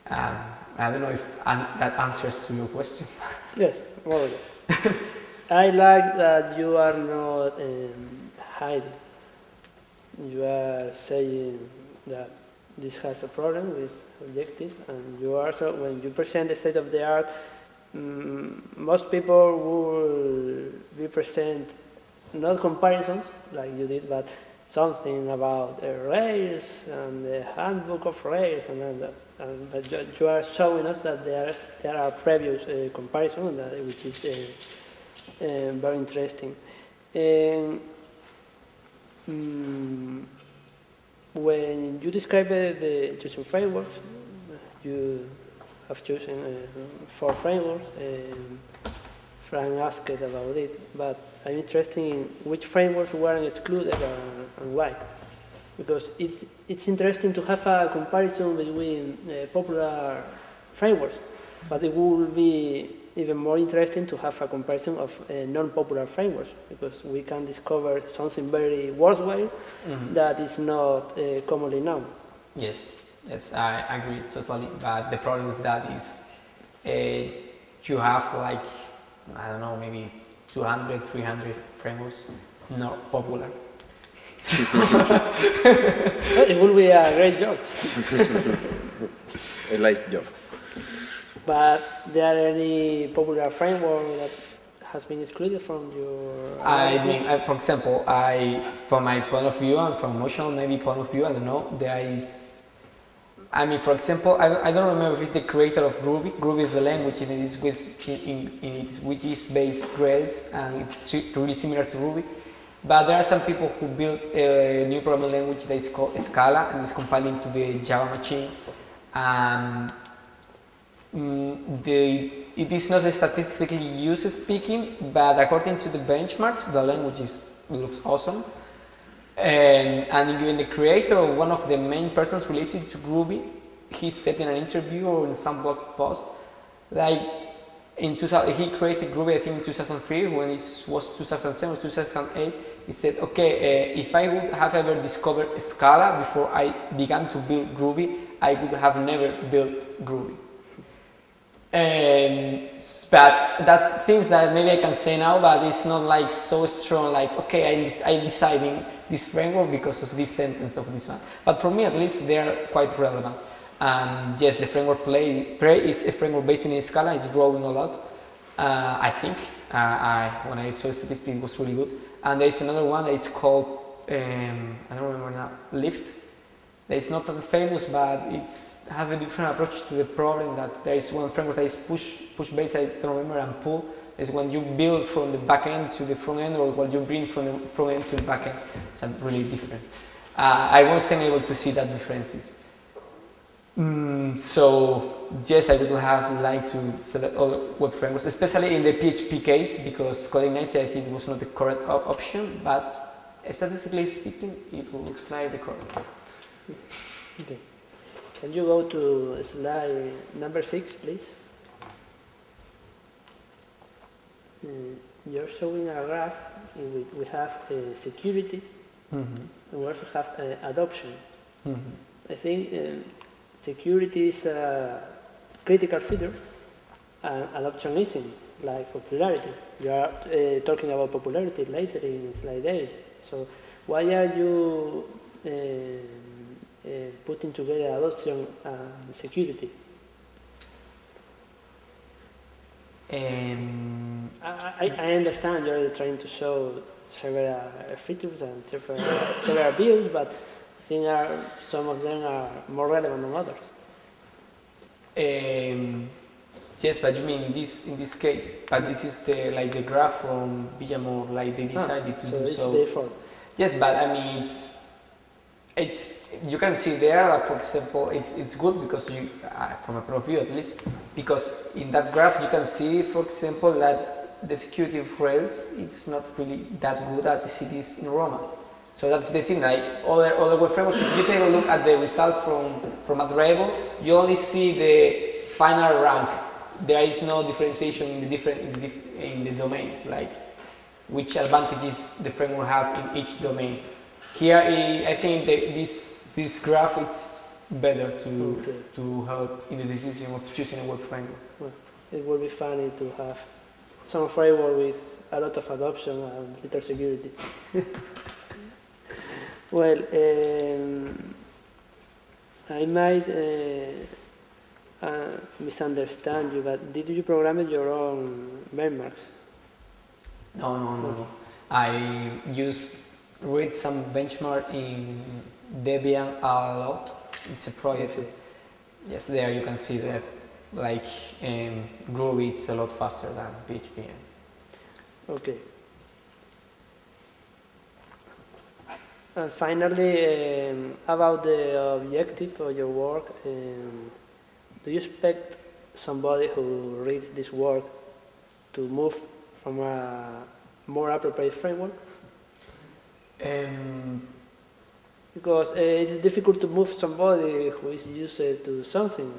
I don't know if that answers to your question. Yes, more or less. I like that you are not hiding. You are saying that this has a problem with objectives, and you also, when you present the state of the art, most people will represent not comparisons like you did, but something about Rails and the handbook of Rails, but you are showing us that there are previous comparisons, which is very interesting. When you describe the choosing frameworks, you have chosen 4 frameworks. Frank asked about it, but I'm interested in which frameworks were excluded and why. Because it's interesting to have a comparison between popular frameworks, but it will be even more interesting to have a comparison of non-popular frameworks, because we can discover something very worthwhile that is not commonly known. Yes, I agree totally. But the problem with that is you have like, I don't know, maybe 200, 300 frameworks not popular. It will be a great job. A light job. But there are any popular framework that has been excluded from your analysis? For example, from my point of view and from emotional maybe point of view, I don't know, there is, for example, I don't remember if it's the creator of Groovy. Groovy is the language which is based Grails, and it's really similar to Ruby. But there are some people who built a new programming language that is called Scala, and it's compiled into the Java machine. It is not statistically used speaking, but according to the benchmarks, the language looks awesome. And even the creator, or one of the main persons related to Groovy, he said in an interview or in some blog post, like he created Groovy I think in 2003, when it was 2007 or 2008. He said, okay, if I would have ever discovered Scala before I began to build Groovy, I would have never built Groovy. But that's things that maybe I can say now, but it's not like so strong, like, okay, I deciding this framework because of this sentence of this one. But for me, at least, they're quite relevant. Yes, the framework Play is a framework based in Scala. It's growing a lot, I think. When I saw statistics, it was really good. And there is another one that is called, I don't remember now, Lift. That is not that famous, but it's have a different approach to the problem. That there is one framework that is push based, I don't remember, and pull is when you build from the back end to the front end, or when you bring from the front end to the back end. It's really different. I wasn't able to see that differences. So yes, I would have liked to select other web frameworks, especially in the PHP case, because CodeIgniter I think was not the correct option, but statistically speaking, it looks like the correct one. Okay. Can you go to slide number 6, please? You're showing a graph in which we have security, and we also have adoption. I think security is a critical feature, and adoption isn't, like popularity. You are talking about popularity later in slide 8. So why are you putting together adoption and security? I understand you're trying to show several features and several views, but I think some of them are more relevant than others. Yes, but you mean in this case, but this is the graph from Villamor, like they decided to do so. Default. Yes, but I mean it's you can see there, like, for example, it's good because you, from a point of view at least, because in that graph you can see, for example, that the security of Rails it's not really that good as it is in Roma. So that's the thing. Like other web frameworks, if you take a look at the results from Agile, you only see the final rank. There is no differentiation in the domains, like which advantages the framework have in each domain. Here, I think this graph better to help in the decision of choosing a web framework. Well, it would be funny to have some framework with a lot of adoption and little security. Well, I might misunderstand you, but did you program your own benchmarks? No. I read some benchmark in Debian a lot. It's a project. Okay. Yes, there you can see that like Groovy it's a lot faster than PHP. Okay. And finally, about the objective of your work, do you expect somebody who reads this work to move from a more appropriate framework? Because it's difficult to move somebody who is used to something,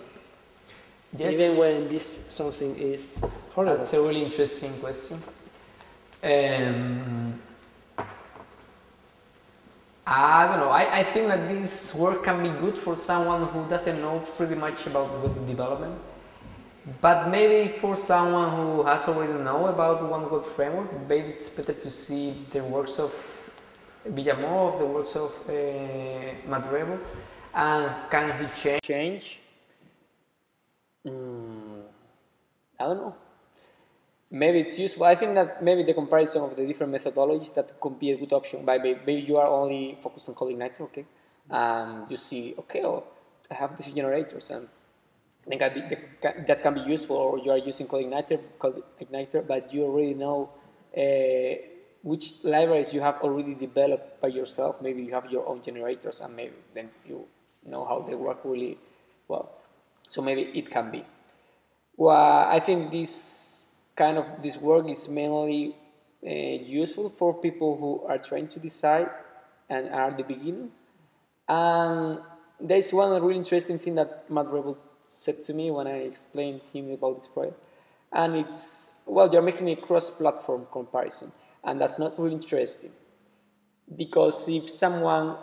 Yes. even when this something is horrible. That's a really interesting question. I don't know. I think that this work can be good for someone who doesn't know pretty much about web development. But maybe for someone who has already know about one web framework, maybe it's better to see the works of Villamor, the works of Matt Rebel, and can he change? I don't know. Maybe it's useful. I think that maybe the comparison of the different methodologies that could be a good option. But maybe you are only focused on CodeIgniter, okay? You see, okay, I have these generators, and I think that can be useful. Or you are using CodeIgniter, but you already know which libraries you have already developed by yourself. Maybe you have your own generators, and maybe then you know how they work really well. So maybe it can be. Well, I think this work is mainly useful for people who are trying to decide and are at the beginning. There's one really interesting thing that Matt Rebel said to me when I explained to him about this project. And it's, well, you're making a cross-platform comparison, and that's not really interesting. Because if someone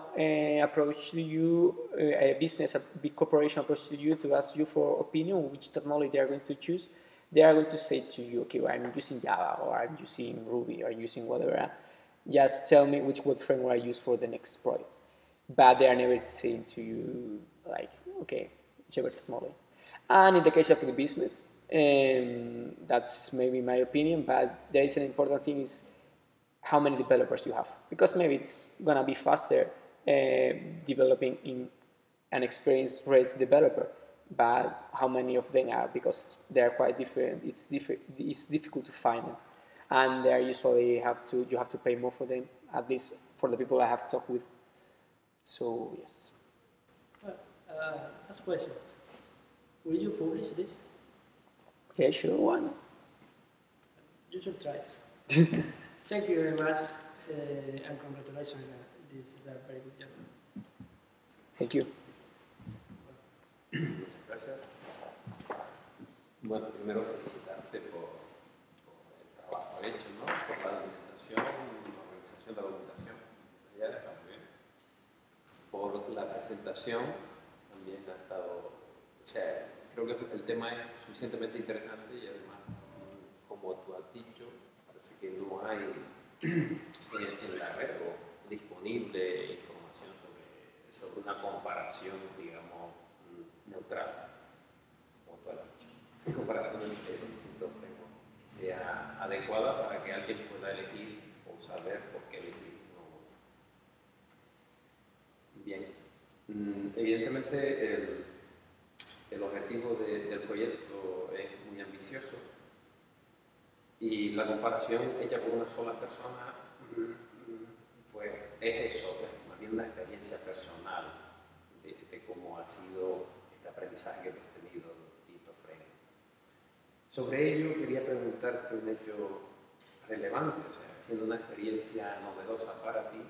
approached you, a business, a big corporation approached you to ask you for opinion, which technology they are going to choose, they are going to say to you, okay, well, I'm using Java, or I'm using Ruby, or I'm using whatever. Just tell me which web framework I use for the next project. But they are never saying to you, like, okay, whichever technology. And in the case of the business, that's maybe my opinion, but there is an important thing is how many developers you have. Because maybe it's going to be faster developing in an experienced Rails developer, but how many of them are, because they are quite different. It's difficult to find them, and they are usually you have to pay more for them, at least for the people I have talked with. So yes. Last question. Will you publish this? Okay, sure, why not? You should try. Thank you very much, and congratulations. This is a very good job. Thank you. Gracias. Bueno, primero felicitarte por el trabajo hecho, ¿no? Por la documentación, la organización de la documentación. Ya está muy bien. Por la presentación también ha estado, o sea, creo que el tema es suficientemente interesante y además, como tú has dicho, parece que no hay en la red disponible información sobre una comparación, digamos, neutral, como tú has dicho, una comparación entre distintos frameworks sea adecuada para que alguien pueda elegir o saber por qué elegir. Bien, evidentemente el objetivo del proyecto es muy ambicioso y la comparación hecha por una sola persona pues es eso, pues, más bien una experiencia personal de cómo ha sido este aprendizaje que hemos tenido en distintos frameworks. Sobre ello quería preguntarte un hecho relevante, o sea, siendo una experiencia novedosa para ti,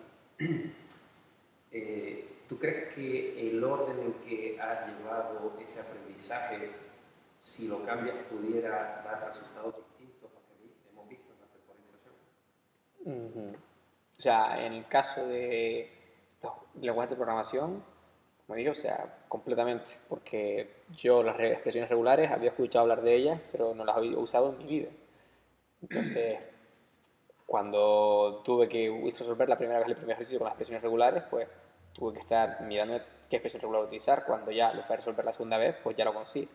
¿tú crees que el orden en que has llevado ese aprendizaje, si lo cambias, pudiera dar resultados distintos a los que hemos visto en la temporización? O sea, en el caso de los lenguajes de programación, como dije, o sea, completamente, porque yo las expresiones regulares había escuchado hablar de ellas, pero no las había usado en mi vida. Entonces, cuando tuve que resolver la primera vez el primer ejercicio con las expresiones regulares, pues tuve que estar mirando qué expresión regular utilizar. Cuando ya lo fui a resolver la segunda vez, pues ya lo conseguí.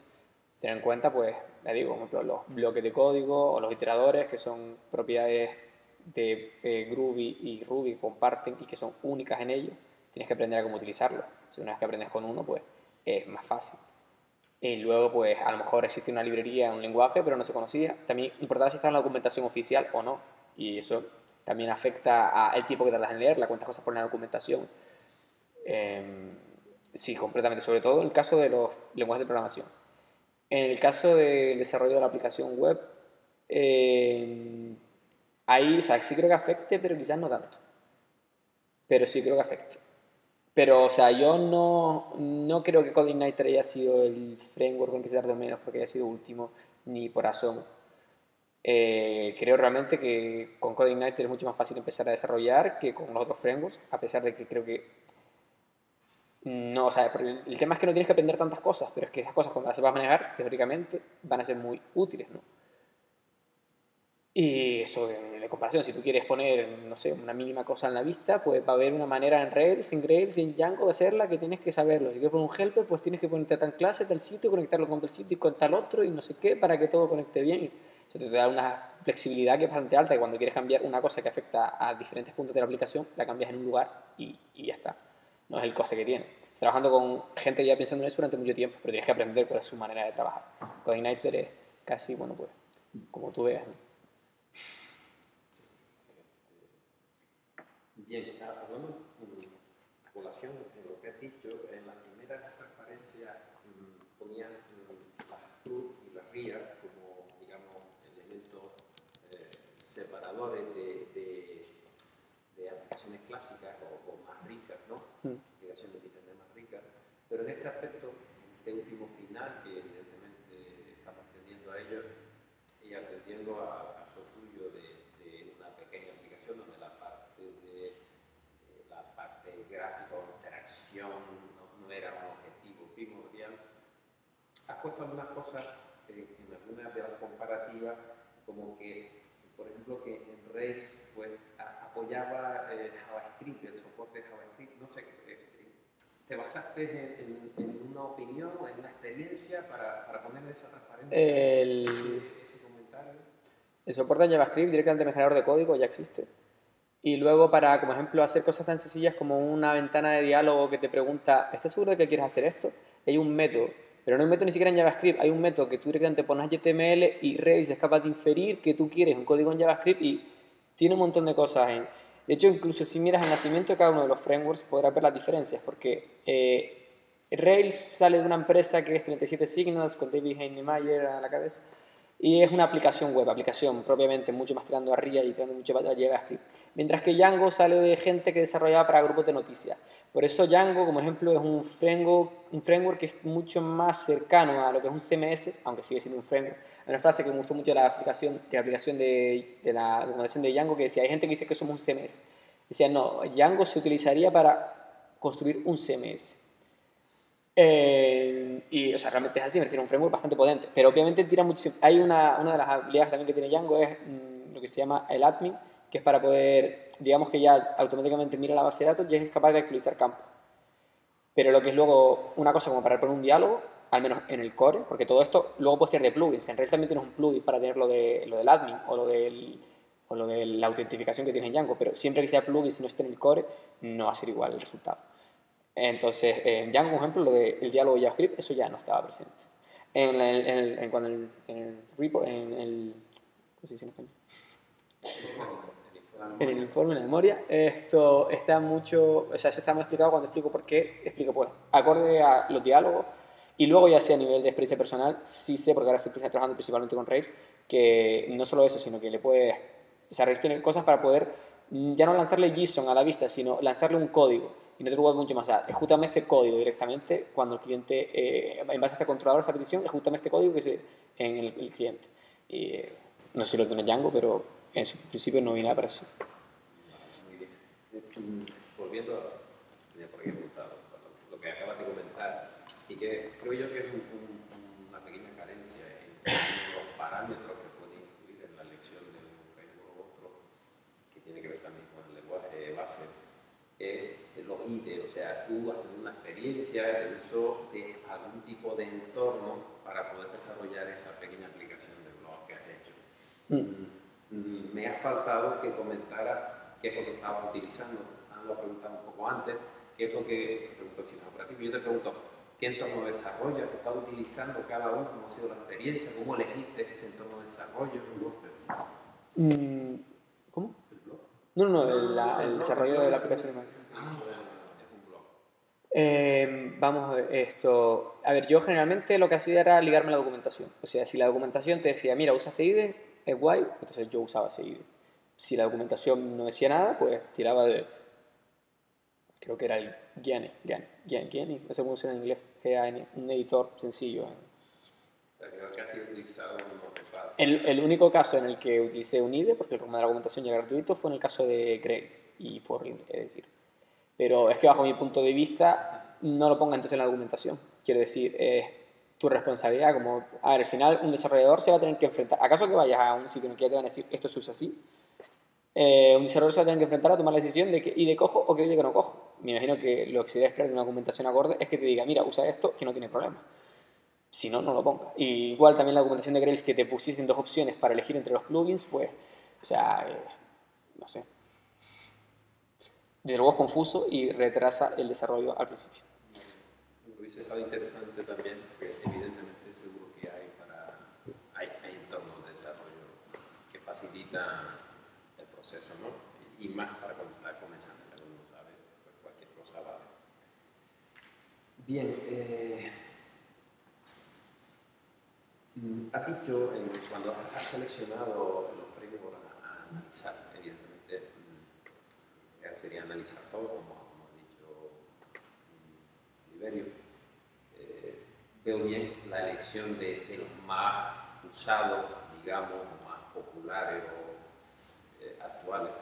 Tener en cuenta, pues, ya digo, por ejemplo, los bloques de código o los iteradores, que son propiedades de Groovy y Ruby que comparten y que son únicas en ellos. Tienes que aprender a cómo utilizarlos. Si una vez que aprendes con uno, pues es más fácil. Y luego, pues, a lo mejor existe una librería, un lenguaje, pero no se conocía. También importaba si está en la documentación oficial o no. Y eso también afecta al tiempo que tardas en leerla, cuántas cosas ponen en la documentación. Sí, completamente. Sobre todo en el caso de los lenguajes de programación. En el caso del desarrollo de la aplicación web, ahí, o sea, sí creo que afecte, pero quizás no tanto. Pero sí creo que afecte. Pero, o sea, yo no creo que CodeIgniter haya sido el framework en que se tardó menos porque haya sido último, ni por asomo. Creo realmente que con CodeIgniter es mucho más fácil empezar a desarrollar que con los otros frameworks, a pesar de que creo que no, o sea, el tema es que no tienes que aprender tantas cosas, pero es que esas cosas cuando las sepas manejar, teóricamente, van a ser muy útiles, ¿no? Y eso, en comparación, si tú quieres poner, no sé, una mínima cosa en la vista, pues va a haber una manera en Rails, en Django de hacerla que tienes que saberlo. Si quieres poner un helper, pues tienes que ponerte a tal clase, tal sitio, conectarlo con tal sitio y con tal otro y no sé qué, para que todo conecte bien. Y eso te da una flexibilidad que es bastante alta, y cuando quieres cambiar una cosa que afecta a diferentes puntos de la aplicación, la cambias en un lugar y ya está. No es el coste que tiene. Estás trabajando con gente que ya pensando en eso durante mucho tiempo, pero tienes que aprender cuál es su manera de trabajar. CodeIgniter es casi, bueno, pues, como tú veas, ¿no? Bien, hablando a colación de lo que has dicho, en las primeras transparencias ponían las cruz y las rías como, digamos, elementos separadores de aplicaciones clásicas o más ricas, ¿no? Aplicaciones de Internet más ricas. Pero en este aspecto, en este último final, que evidentemente estamos tendiendo a ello y atendiendo a su tuyo de una pequeña aplicación donde la parte gráfica o interacción no era un objetivo primordial, has puesto algunas cosas en algunas de las comparativas, como que, por ejemplo, que en Rails pues, apoyaba JavaScript, el soporte de JavaScript, no sé, ¿te basaste en una opinión, en una experiencia para poner esa transparencia, ese comentario? El soporte en JavaScript directamente en el generador de código ya existe. Y luego para, como ejemplo, hacer cosas tan sencillas como una ventana de diálogo que te pregunta, ¿estás seguro de que quieres hacer esto? Hay un método, pero no hay un método ni siquiera en JavaScript, hay un método que tú directamente pones HTML y Rails es capaz de inferir que tú quieres un código en JavaScript y tiene un montón de cosas. De hecho, incluso si miras el nacimiento de cada uno de los frameworks podrás ver las diferencias, porque Rails sale de una empresa que es 37 Signals con David Heinemeier a la cabeza. Y es una aplicación web, aplicación propiamente mucho más tirando a RIA y tirando mucho a JavaScript. Mientras que Django sale de gente que desarrollaba para grupos de noticias. Por eso Django, como ejemplo, es un framework que es mucho más cercano a lo que es un CMS, aunque sigue siendo un framework. Hay una frase que me gustó mucho de la aplicación de la documentación de Django que decía, hay gente que dice que somos un CMS. Decía, no, Django se utilizaría para construir un CMS. Y, o sea, realmente es así, me refiero a un framework bastante potente, pero obviamente tira muchísimo. Hay una de las habilidades también que tiene Django es lo que se llama el admin, que es para poder, digamos que ya automáticamente mira la base de datos y es capaz de actualizar campos. Pero lo que es luego una cosa como para poner un diálogo, al menos en el core, porque todo esto luego puedes tirar de plugins. En realidad también tienes un plugin para tener lo del admin o lo de la autentificación que tiene Django, pero siempre que sea plugin, si no esté en el core, no va a ser igual el resultado. Entonces, en Django, por ejemplo, lo del diálogo de JavaScript, eso ya no estaba presente. En el report, ¿cómo se dice en español? En el informe, en la memoria, esto está mucho, o sea, eso está muy explicado cuando explico por qué, explico pues, acorde a los diálogos, y luego ya sea a nivel de experiencia personal, sí sé, porque ahora estoy trabajando principalmente con Rails, que no solo eso, sino que le puedes, o sea, Rails tiene cosas para poder ya no lanzarle JSON a la vista, sino lanzarle un código, y no te lo puedo mucho más, ejecútame este código directamente cuando el cliente, en base a este controlador, esta petición, ejecútame este código que es en el cliente. Y, no sé si lo tiene Django, pero en su principio no vi nada para eso. Muy bien. Volviendo a, tenía por aquí apuntado, lo que que acabas de comentar y que creo yo que es una pequeña carencia en los parámetros que pueden influir en la elección de un framework u otro, que tiene que ver también con el lenguaje base, es los IDE, o sea, tú has tenido una experiencia de uso de algún tipo de entorno para poder desarrollar esa pequeña aplicación de blog que has hecho. Me ha faltado que comentara qué es lo que estabas utilizando. Lo he preguntado un poco antes, qué es lo que pregunto el sistema operativo. Yo te pregunto, ¿qué entorno de desarrollo has estado utilizando cada uno? ¿Cómo ha sido la experiencia? ¿Cómo elegiste ese entorno de desarrollo? ¿Cómo? ¿El blog? No, el desarrollo de la aplicación. Es un blog. Vamos a ver esto. A ver, yo generalmente lo que hacía era ligarme a la documentación. O sea, si la documentación te decía, mira, usa este IDE, es guay, entonces yo usaba ese IDE. Si la documentación no decía nada, pues tiraba de... Creo que era el Gianni, no sé cómo se llama en inglés, G-A-N, un editor sencillo. Creo que ha sido utilizado como El único caso en el que utilicé un IDE, porque el programa de la documentación ya era gratuito, fue en el caso de Grails, y fue horrible, es decir. Pero es que bajo mi punto de vista, no lo ponga entonces en la documentación. Quiero decir, es tu responsabilidad, como, a ver, al final un desarrollador se va a tener que enfrentar, ¿acaso que vayas a un sitio en el que ya te van a decir, esto se usa así? Un desarrollador se va a tener que enfrentar a tomar la decisión de que IDE cojo o que IDE que no cojo. Me imagino que lo que se debe esperar de una documentación acorde es que te diga, mira, usa esto, que no tiene problema. Si no, no lo ponga. Y igual también la documentación de Grails que te pusiesen dos opciones para elegir entre los plugins, pues, o sea, no sé. Desde luego es confuso y retrasa el desarrollo al principio. Hubiese estado interesante también, porque evidentemente seguro que hay entornos de desarrollo que facilitan el proceso, ¿no? Y más para cuando está comenzando, cada uno sabe, pues cualquier cosa vale. Bien, has dicho, cuando has seleccionado los frameworks a analizar, evidentemente, sería analizar todo, como ha dicho Liberio. Veo bien la elección de los más usados, digamos, más populares o actuales.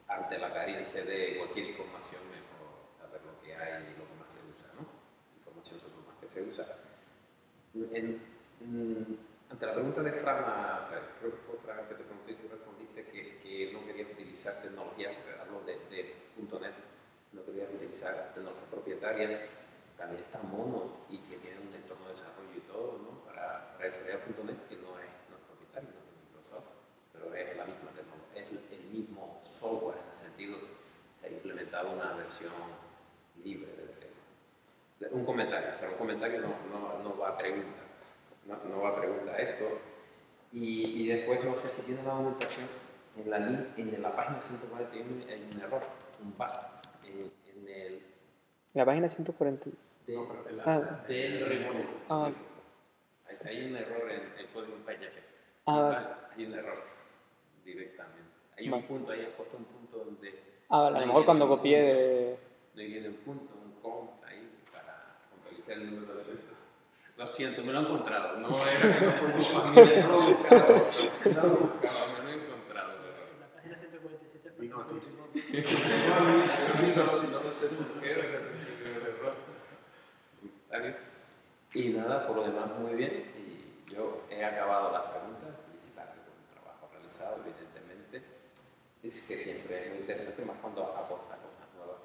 Ante la carencia de cualquier información, mejor saber lo que hay y lo que más se usa, ¿no? Información sobre lo más que se usa. Ante la pregunta de Fran, creo que fue Fran que te preguntó y tú respondiste que no querías utilizar tecnología, hablo de .NET, no querías utilizar tecnología propietaria, también está Mono y que tiene un entorno de desarrollo y todo, ¿no? Para desarrollar .NET, que no es propietario, no es de Microsoft, pero es la misma tecnología, es el mismo software en el sentido, se ha implementado una versión libre del tema. Un comentario, o sea, un comentario no va a preguntar. No va a preguntar esto. Y después, no sé si tiene la documentación, en la página 141 hay un error, un bug. La página 140. Del remoto. Hay un error en el código PHP. Hay un error directamente. Hay un punto, ahí has puesto un punto donde... a lo mejor cuando copié de... No viene un punto, un count ahí para puntualizar el número de eventos. Lo siento, me lo he encontrado. No era que no fue culpa mía, no lo he buscado. Me lo he encontrado. La página 147 es no sé por qué el error. ¿Está bien? Y nada, por lo demás, muy bien. Y yo he acabado las preguntas. Felicitarme por el trabajo realizado, evidentemente. Es que siempre es muy interesante, más cuando aporta cosas nuevas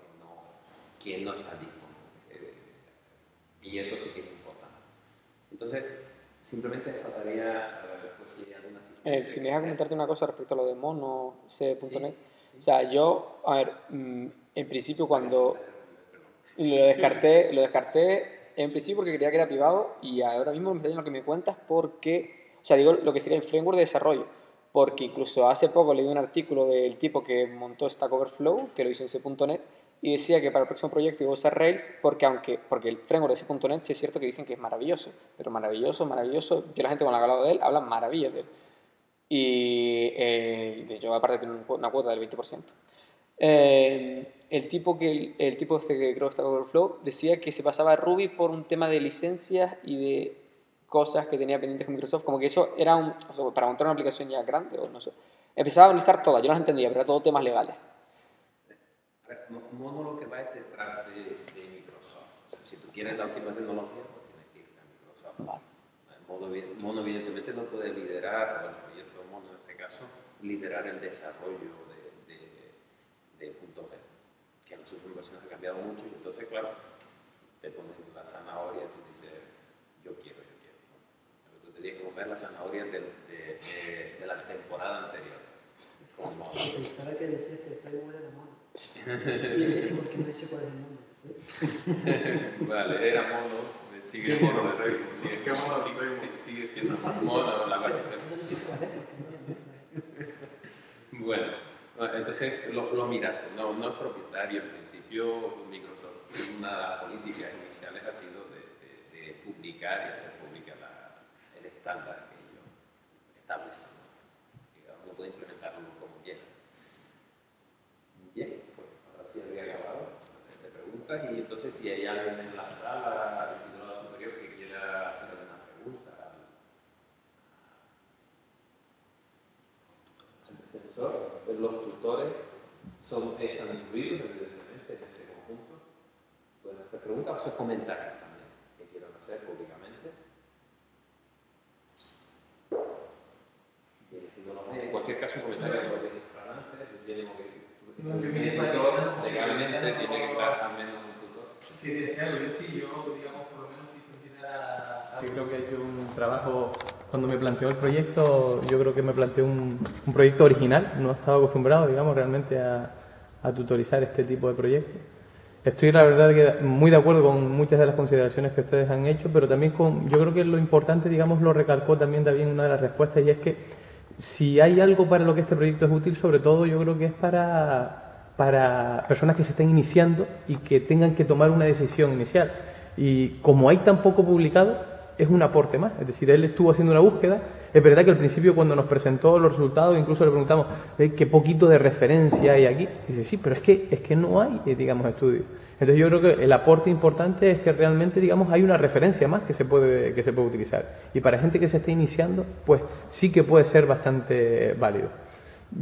que no están disponibles. Y eso sí que es importante. Entonces, simplemente faltaría, pues, si alguna asistencia. Si me dejas comentarte una cosa respecto a lo de Mono, C.NET. Sí. O sea, yo, a ver, en principio cuando lo descarté en principio porque creía que era privado y ahora mismo me está yendo lo que me cuentas porque, o sea, digo lo que sería el framework de desarrollo, porque incluso hace poco leí un artículo del tipo que montó Stack Overflow, que lo hizo en C.NET, y decía que para el próximo proyecto iba a usar Rails porque el framework de C.NET sí es cierto que dicen que es maravilloso, pero maravilloso, yo la gente con la que he hablado de él habla maravillas de él. Y de hecho aparte tiene una cuota del 20%. El tipo este que creo que está Overflow decía que se pasaba a Ruby por un tema de licencias y de cosas que tenía pendientes con Microsoft, como que eso era o sea, para montar una aplicación ya grande o no sé. Empezaba a listar todas, yo no las entendía, pero era todo temas legales. Mono lo que va es detrás de Microsoft. O sea, quieres la última tecnología, pues tienes que irte a Microsoft. Vale. Mono evidentemente no puede liderar, o el proyecto Mono en este caso, liderar el desarrollo de .NET, que en las últimas versiones ha cambiado mucho y entonces, claro, te ponen la zanahoria y tú dices, yo quiero. ¿No? Pero tú te tienes que comer la zanahoria de la temporada anterior. Como pensaba que decías que el framework era mono. Y ese, ¿por qué no dice cuál es el nombre? Vale, era mono, sigue siendo sigue siendo mono la versión. Bueno, entonces lo miraste, no es propietario, en principio Microsoft, una de las políticas iniciales ha sido de publicar y hacer pública el estándar que ellos establecen, que cada uno puede implementarlo como quiera. Bien, pues ahora sí habría acabado de preguntas y entonces si hay alguien en la sala, si no la superior, que quiera hacer alguna pregunta al profesor, los tutores están incluidos evidentemente en este conjunto. Pueden hacer preguntas o hacer comentarios también que quieran hacer públicamente. Bien, si no los hay, en cualquier caso un comentario de lo que dije antes, legalmente tiene que estar al menos un tutor. Quería decir algo, yo digamos, por lo menos si funcionara... Yo creo que he hecho un trabajo, cuando me planteó el proyecto, yo creo que me planteó un proyecto original, no estaba acostumbrado, digamos, realmente a tutorizar este tipo de proyectos. Estoy, la verdad, que muy de acuerdo con muchas de las consideraciones que ustedes han hecho, pero también yo creo que lo importante, digamos, lo recalcó también David en una de las respuestas, y es que si hay algo para lo que este proyecto es útil, sobre todo yo creo que es para personas que se estén iniciando y que tengan que tomar una decisión inicial. Y como hay tan poco publicado, es un aporte más. Es decir, él estuvo haciendo una búsqueda. Es verdad que al principio cuando nos presentó los resultados, incluso le preguntamos qué poquito de referencia hay aquí. Y dice, sí, pero es que no hay, digamos, estudios. Entonces yo creo que el aporte importante es que realmente, digamos, hay una referencia más que se puede utilizar. Y para gente que se esté iniciando, pues sí que puede ser bastante válido.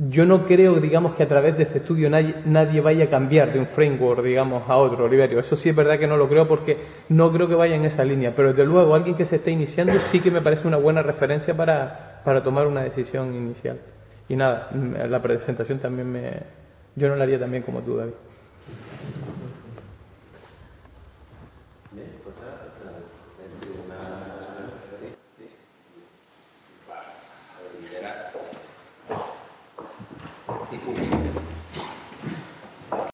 Yo no creo, digamos, que a través de este estudio nadie vaya a cambiar de un framework, digamos, a otro, Oliverio. Eso sí es verdad que no lo creo porque no creo que vaya en esa línea. Pero desde luego, alguien que se esté iniciando sí que me parece una buena referencia para tomar una decisión inicial. Y nada, la presentación también yo no la haría también como tú, David.